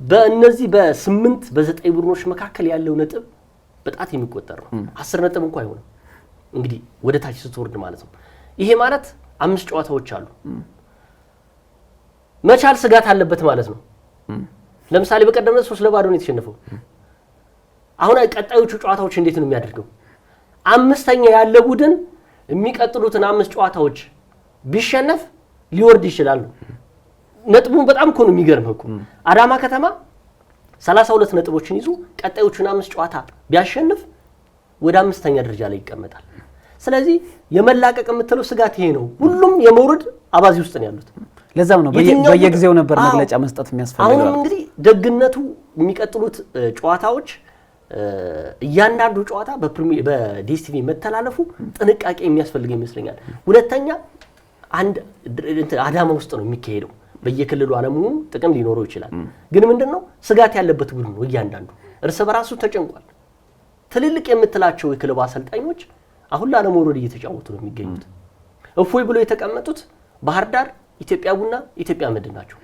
በእነዚህ በ8 በ9 ቡድኖች መካከል ያለው ነጥብ በጣት የሚቆጠር ነው። 10 ነጥብ እንኳን አይሆንም። እንግዲህ ወደ ታች ስትወርድ ማለት ነው። ይሄ ማለት 5 ጨዋታዎች አሉ። መቻል ስጋት አለበት ማለት ነው። ለምሳሌ በቀደም 3-0 ነው የተሸነፈው። አሁን ቀጣዮቹ ጨዋታዎች እንዴት ነው የሚያደርገው? 5ኛ ያለ ቡድን የሚቀጥሉትን 5 ጨዋታዎች ቢሸነፍ ሊወርድ ይችላል። ነጥቡን በጣም እኮ ነው የሚገርምህ እኮ አዳማ ከተማ 32 ነጥቦችን ይዞ ቀጣዮቹን 5 ጨዋታ ቢያሸንፍ ወደ 5ኛ ደረጃ ላይ ይቀመጣል። ስለዚህ የመላቀቅ የምትለው ስጋት ይሄ ነው። ሁሉም የመውረድ አባዚ ውስጥ ነው ያሉት። ለዛም ነው በየጊዜው ነበር መግለጫ መስጠት የሚያስፈልገው። አሁንም እንግዲህ ደግነቱ የሚቀጥሉት ጨዋታዎች እያንዳንዱ ጨዋታ በዲኤስቲቪ መተላለፉ ጥንቃቄ የሚያስፈልግ ይመስለኛል። ሁለተኛ አንድ አዳማ ውስጥ ነው የሚካሄደው። በየክልሉ አለመሆኑ ጥቅም ሊኖረው ይችላል። ግን ምንድነው ስጋት ያለበት ቡድን ነው። እያንዳንዱ እርስ በራሱ ተጨንቋል። ትልልቅ የምትላቸው የክለብ አሰልጣኞች አሁን ላለመውረድ እየተጫወቱ ነው የሚገኙት። እፎይ ብሎ የተቀመጡት ባህር ዳር፣ ኢትዮጵያ ቡና፣ ኢትዮጵያ መድን ናቸው።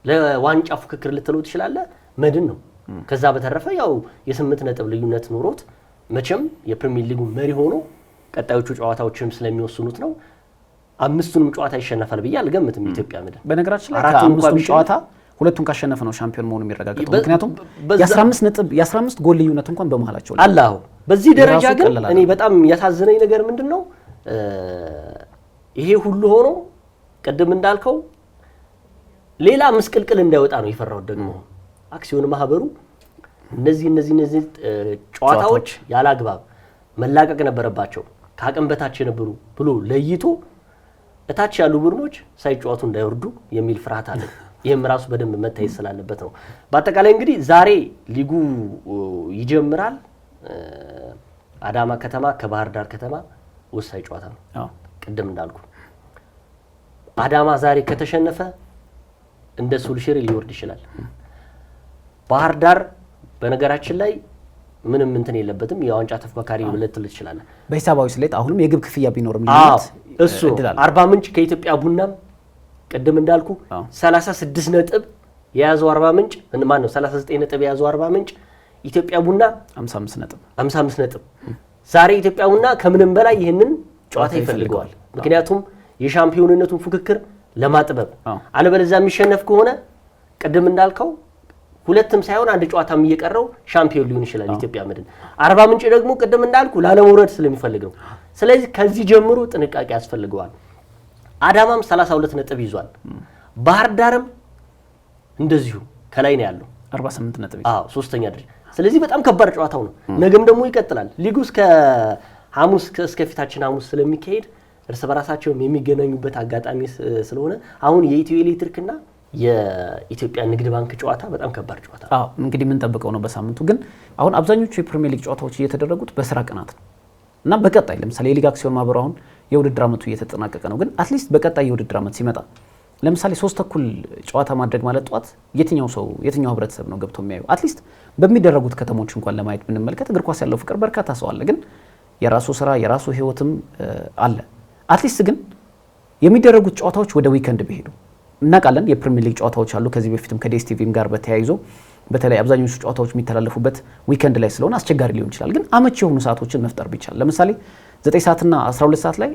ለዋንጫ ፉክክር ልትለው ትችላለህ፣ መድን ነው። ከዛ በተረፈ ያው የ8 ነጥብ ልዩነት ኖሮት መቼም የፕሪሚየር ሊጉ መሪ ሆኖ ቀጣዮቹ ጨዋታዎችንም ስለሚወስኑት ነው 5ቱንም ጨዋታ ይሸነፋል ብዬ አልገምትም። ኢትዮጵያ መድን በነገራችን ላይ ከ5ቱም ጨዋታ 2ቱን ካሸነፈ ነው ሻምፒዮን መሆኑ የሚረጋገጠው። ምክንያቱም የ15 ጎል ልዩነት እንኳን በመሃላቸው ላይ አላህ። በዚህ ደረጃ ግን እኔ በጣም ያሳዘነኝ ነገር ምንድነው ይሄ ሁሉ ሆኖ ቀደም እንዳልከው ሌላ ምስቅልቅል እንዳይወጣ ነው የፈራው። ደግሞ አክሲዮን ማህበሩ እነዚህ ጨዋታዎች ያላግባብ መላቀቅ ነበረባቸው ከአቅም በታች የነበሩ ብሎ ለይቶ እታች ያሉ ቡድኖች ሳይጫወቱ እንዳይወርዱ የሚል ፍርሃት አለ። ይሄም ራሱ በደንብ መታየት ስላለበት ነው። በአጠቃላይ እንግዲህ ዛሬ ሊጉ ይጀምራል። አዳማ ከተማ ከባህር ዳር ከተማ ወሳኝ ጨዋታ ነው። ቅድም እንዳልኩ አዳማ ዛሬ ከተሸነፈ እንደ ሱልሽር ሊወርድ ይችላል። ባህር ዳር በነገራችን ላይ ምንም እንትን የለበትም። የዋንጫ ተፎካካሪ ልትል ትችላለህ። በሂሳባዊ ስሌት አሁንም የግብ ክፍያ ቢኖርም ሊት እሱ አርባ ምንጭ ከኢትዮጵያ ቡናም ቅድም እንዳልኩ 36 ነጥብ የያዘው አርባ ምንጭ ማን ነው 39 ነጥብ የያዘው አርባ ምንጭ፣ ኢትዮጵያ ቡና 55 ነጥብ። ዛሬ ኢትዮጵያ ቡና ከምንም በላይ ይህንን ጨዋታ ይፈልገዋል። ምክንያቱም የሻምፒዮንነቱን ፉክክር ለማጥበብ አለበለዚያ የሚሸነፍ ከሆነ ቅድም እንዳልከው ሁለትም ሳይሆን አንድ ጨዋታም እየቀረው ሻምፒዮን ሊሆን ይችላል ኢትዮጵያ መድን። አርባ ምንጭ ደግሞ ቅድም እንዳልኩ ላለመውረድ ስለሚፈልግ ነው። ስለዚህ ከዚህ ጀምሮ ጥንቃቄ ያስፈልገዋል። አዳማም 32 ነጥብ ይዟል። ባህር ዳርም እንደዚሁ ከላይ ነው ያለው 48 ነጥብ። ሶስተኛ ደረጃ። ስለዚህ በጣም ከባድ ጨዋታው ነው። ነገም ደግሞ ይቀጥላል። ሊጉ እስከ ሐሙስ እስከፊታችን ሐሙስ ስለሚካሄድ እርስ በራሳቸው የሚገናኙበት አጋጣሚ ስለሆነ አሁን የኢትዮ ኤሌክትሪክና የኢትዮጵያ ንግድ ባንክ ጨዋታ በጣም ከባድ ጨዋታ ነው። እንግዲህ ምን ጠብቀው ነው በሳምንቱ። ግን አሁን አብዛኞቹ የፕሪሚየር ሊግ ጨዋታዎች እየተደረጉት በስራ ቀናት ነው እና በቀጣይ ለምሳሌ የሊግ አክሲዮን ማህበሩ አሁን የውድድር ዓመቱ እየተጠናቀቀ ነው። ግን አትሊስት በቀጣይ የውድድር ዓመት ሲመጣ ለምሳሌ 3 ተኩል ጨዋታ ማድረግ ማለት ጧት የትኛው ህብረተሰብ ነው ገብቶ የሚያዩ? አትሊስት በሚደረጉት ከተሞች እንኳን ለማየት ብንመለከት እግር ኳስ ያለው ፍቅር በርካታ ሰው አለ። ግን የራሱ ስራ የራሱ ህይወትም አለ። አትሊስት ግን የሚደረጉት ጨዋታዎች ወደ ዊከንድ ቢሄዱ እናውቃለን። የፕሪሚየር ሊግ ጨዋታዎች አሉ። ከዚህ በፊትም ከዲኤስቲቪም ጋር በተያይዞ በተለይ አብዛኞቹ ጨዋታዎች የሚተላለፉበት ዊኬንድ ላይ ስለሆነ አስቸጋሪ ሊሆን ይችላል። ግን አመቺ የሆኑ ሰዓቶችን መፍጠር ቢቻል ለምሳሌ 9 ሰዓትና 12 ሰዓት ላይ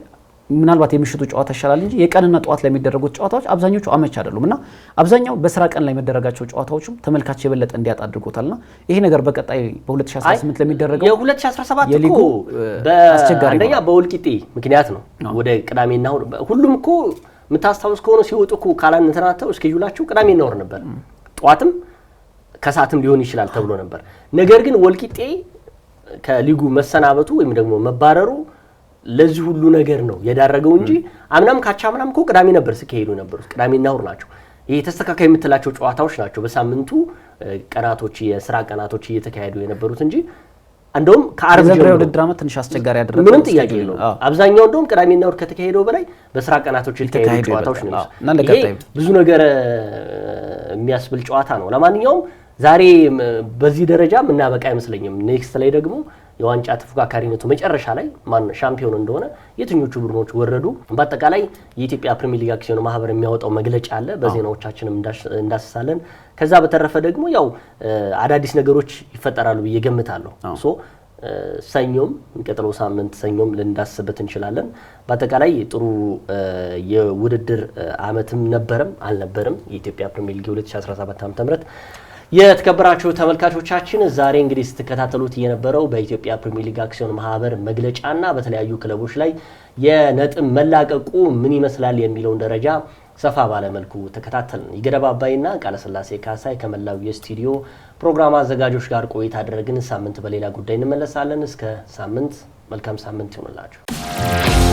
ምናልባት የምሽቱ ጨዋታ ይሻላል እንጂ የቀንና ጠዋት ላይ የሚደረጉት ጨዋታዎች አብዛኞቹ አመቺ አይደሉም እና አብዛኛው በስራ ቀን ላይ መደረጋቸው ጨዋታዎችም ተመልካች የበለጠ እንዲያጣ አድርጎታልና ይሄ ነገር በቀጣይ በ2018 ለሚደረገው የ2017 እኮ አንደኛ በወልቂጤ ምክንያት ነው ወደ ቅዳሜና እሁድ ሁሉም እኮ የምታስታውስ ከሆነ ሲወጡ እኮ ካላንተናተው እስኬጁላቸው ቅዳሜና እሁድ ነበር። ጠዋትም ከሰዓትም ሊሆን ይችላል ተብሎ ነበር። ነገር ግን ወልቂጤ ከሊጉ መሰናበቱ ወይም ደግሞ መባረሩ ለዚህ ሁሉ ነገር ነው የዳረገው እንጂ አምናም ካቻምናም እኮ ቅዳሜ ነበር ሲካሄዱ ነበሩት። ቅዳሜና እሁድ ናቸው። ይሄ ተስተካካይ የምትላቸው ጨዋታዎች ናቸው በሳምንቱ ቀናቶች የስራ ቀናቶች እየተካሄዱ የነበሩት እንጂ እንደውም ከአርብ ጀምሮ ውድድር ዓመት ትንሽ አስቸጋሪ ያደረገው ምንም ጥያቄ የለውም። አብዛኛው እንደውም ቅዳሜና እሁድ ከተካሄደው በላይ በስራ ቀናቶች የተካሄዱ ጨዋታዎች ነው። ይሄ ብዙ ነገር የሚያስብል ጨዋታ ነው። ለማንኛውም ዛሬ በዚህ ደረጃ ምናበቃ አይመስለኝም። ኔክስት ላይ ደግሞ የዋንጫ ተፎካካሪነቱ መጨረሻ ላይ ማን ሻምፒዮን እንደሆነ የትኞቹ ቡድኖች ወረዱ በአጠቃላይ የኢትዮጵያ ፕሪሚየር ሊግ አክሲዮን ማህበር የሚያወጣው መግለጫ አለ። በዜናዎቻችንም እንዳስሳለን። ከዛ በተረፈ ደግሞ ያው አዳዲስ ነገሮች ይፈጠራሉ ብዬ ገምታለሁ። ሰኞም የሚቀጥለው ሳምንት ሰኞም ልንዳስበት እንችላለን። በአጠቃላይ ጥሩ የውድድር አመትም ነበረም አልነበረም የኢትዮጵያ ፕሪሚየር ሊግ 2017 ዓ.ም የተከበራችሁ ተመልካቾቻችን ዛሬ እንግዲህ ስትከታተሉት የነበረው በኢትዮጵያ ፕሪሚየር ሊግ አክሲዮን ማህበር መግለጫና በተለያዩ ክለቦች ላይ የነጥብ መላቀቁ ምን ይመስላል የሚለውን ደረጃ ሰፋ ባለ መልኩ ተከታተልን። ይገደብ አባይና ቃለስላሴ ካሳይ ከመላው የስቱዲዮ ፕሮግራም አዘጋጆች ጋር ቆይታ አደረግን። ሳምንት በሌላ ጉዳይ እንመለሳለን። እስከ ሳምንት መልካም ሳምንት ይሁንላችሁ።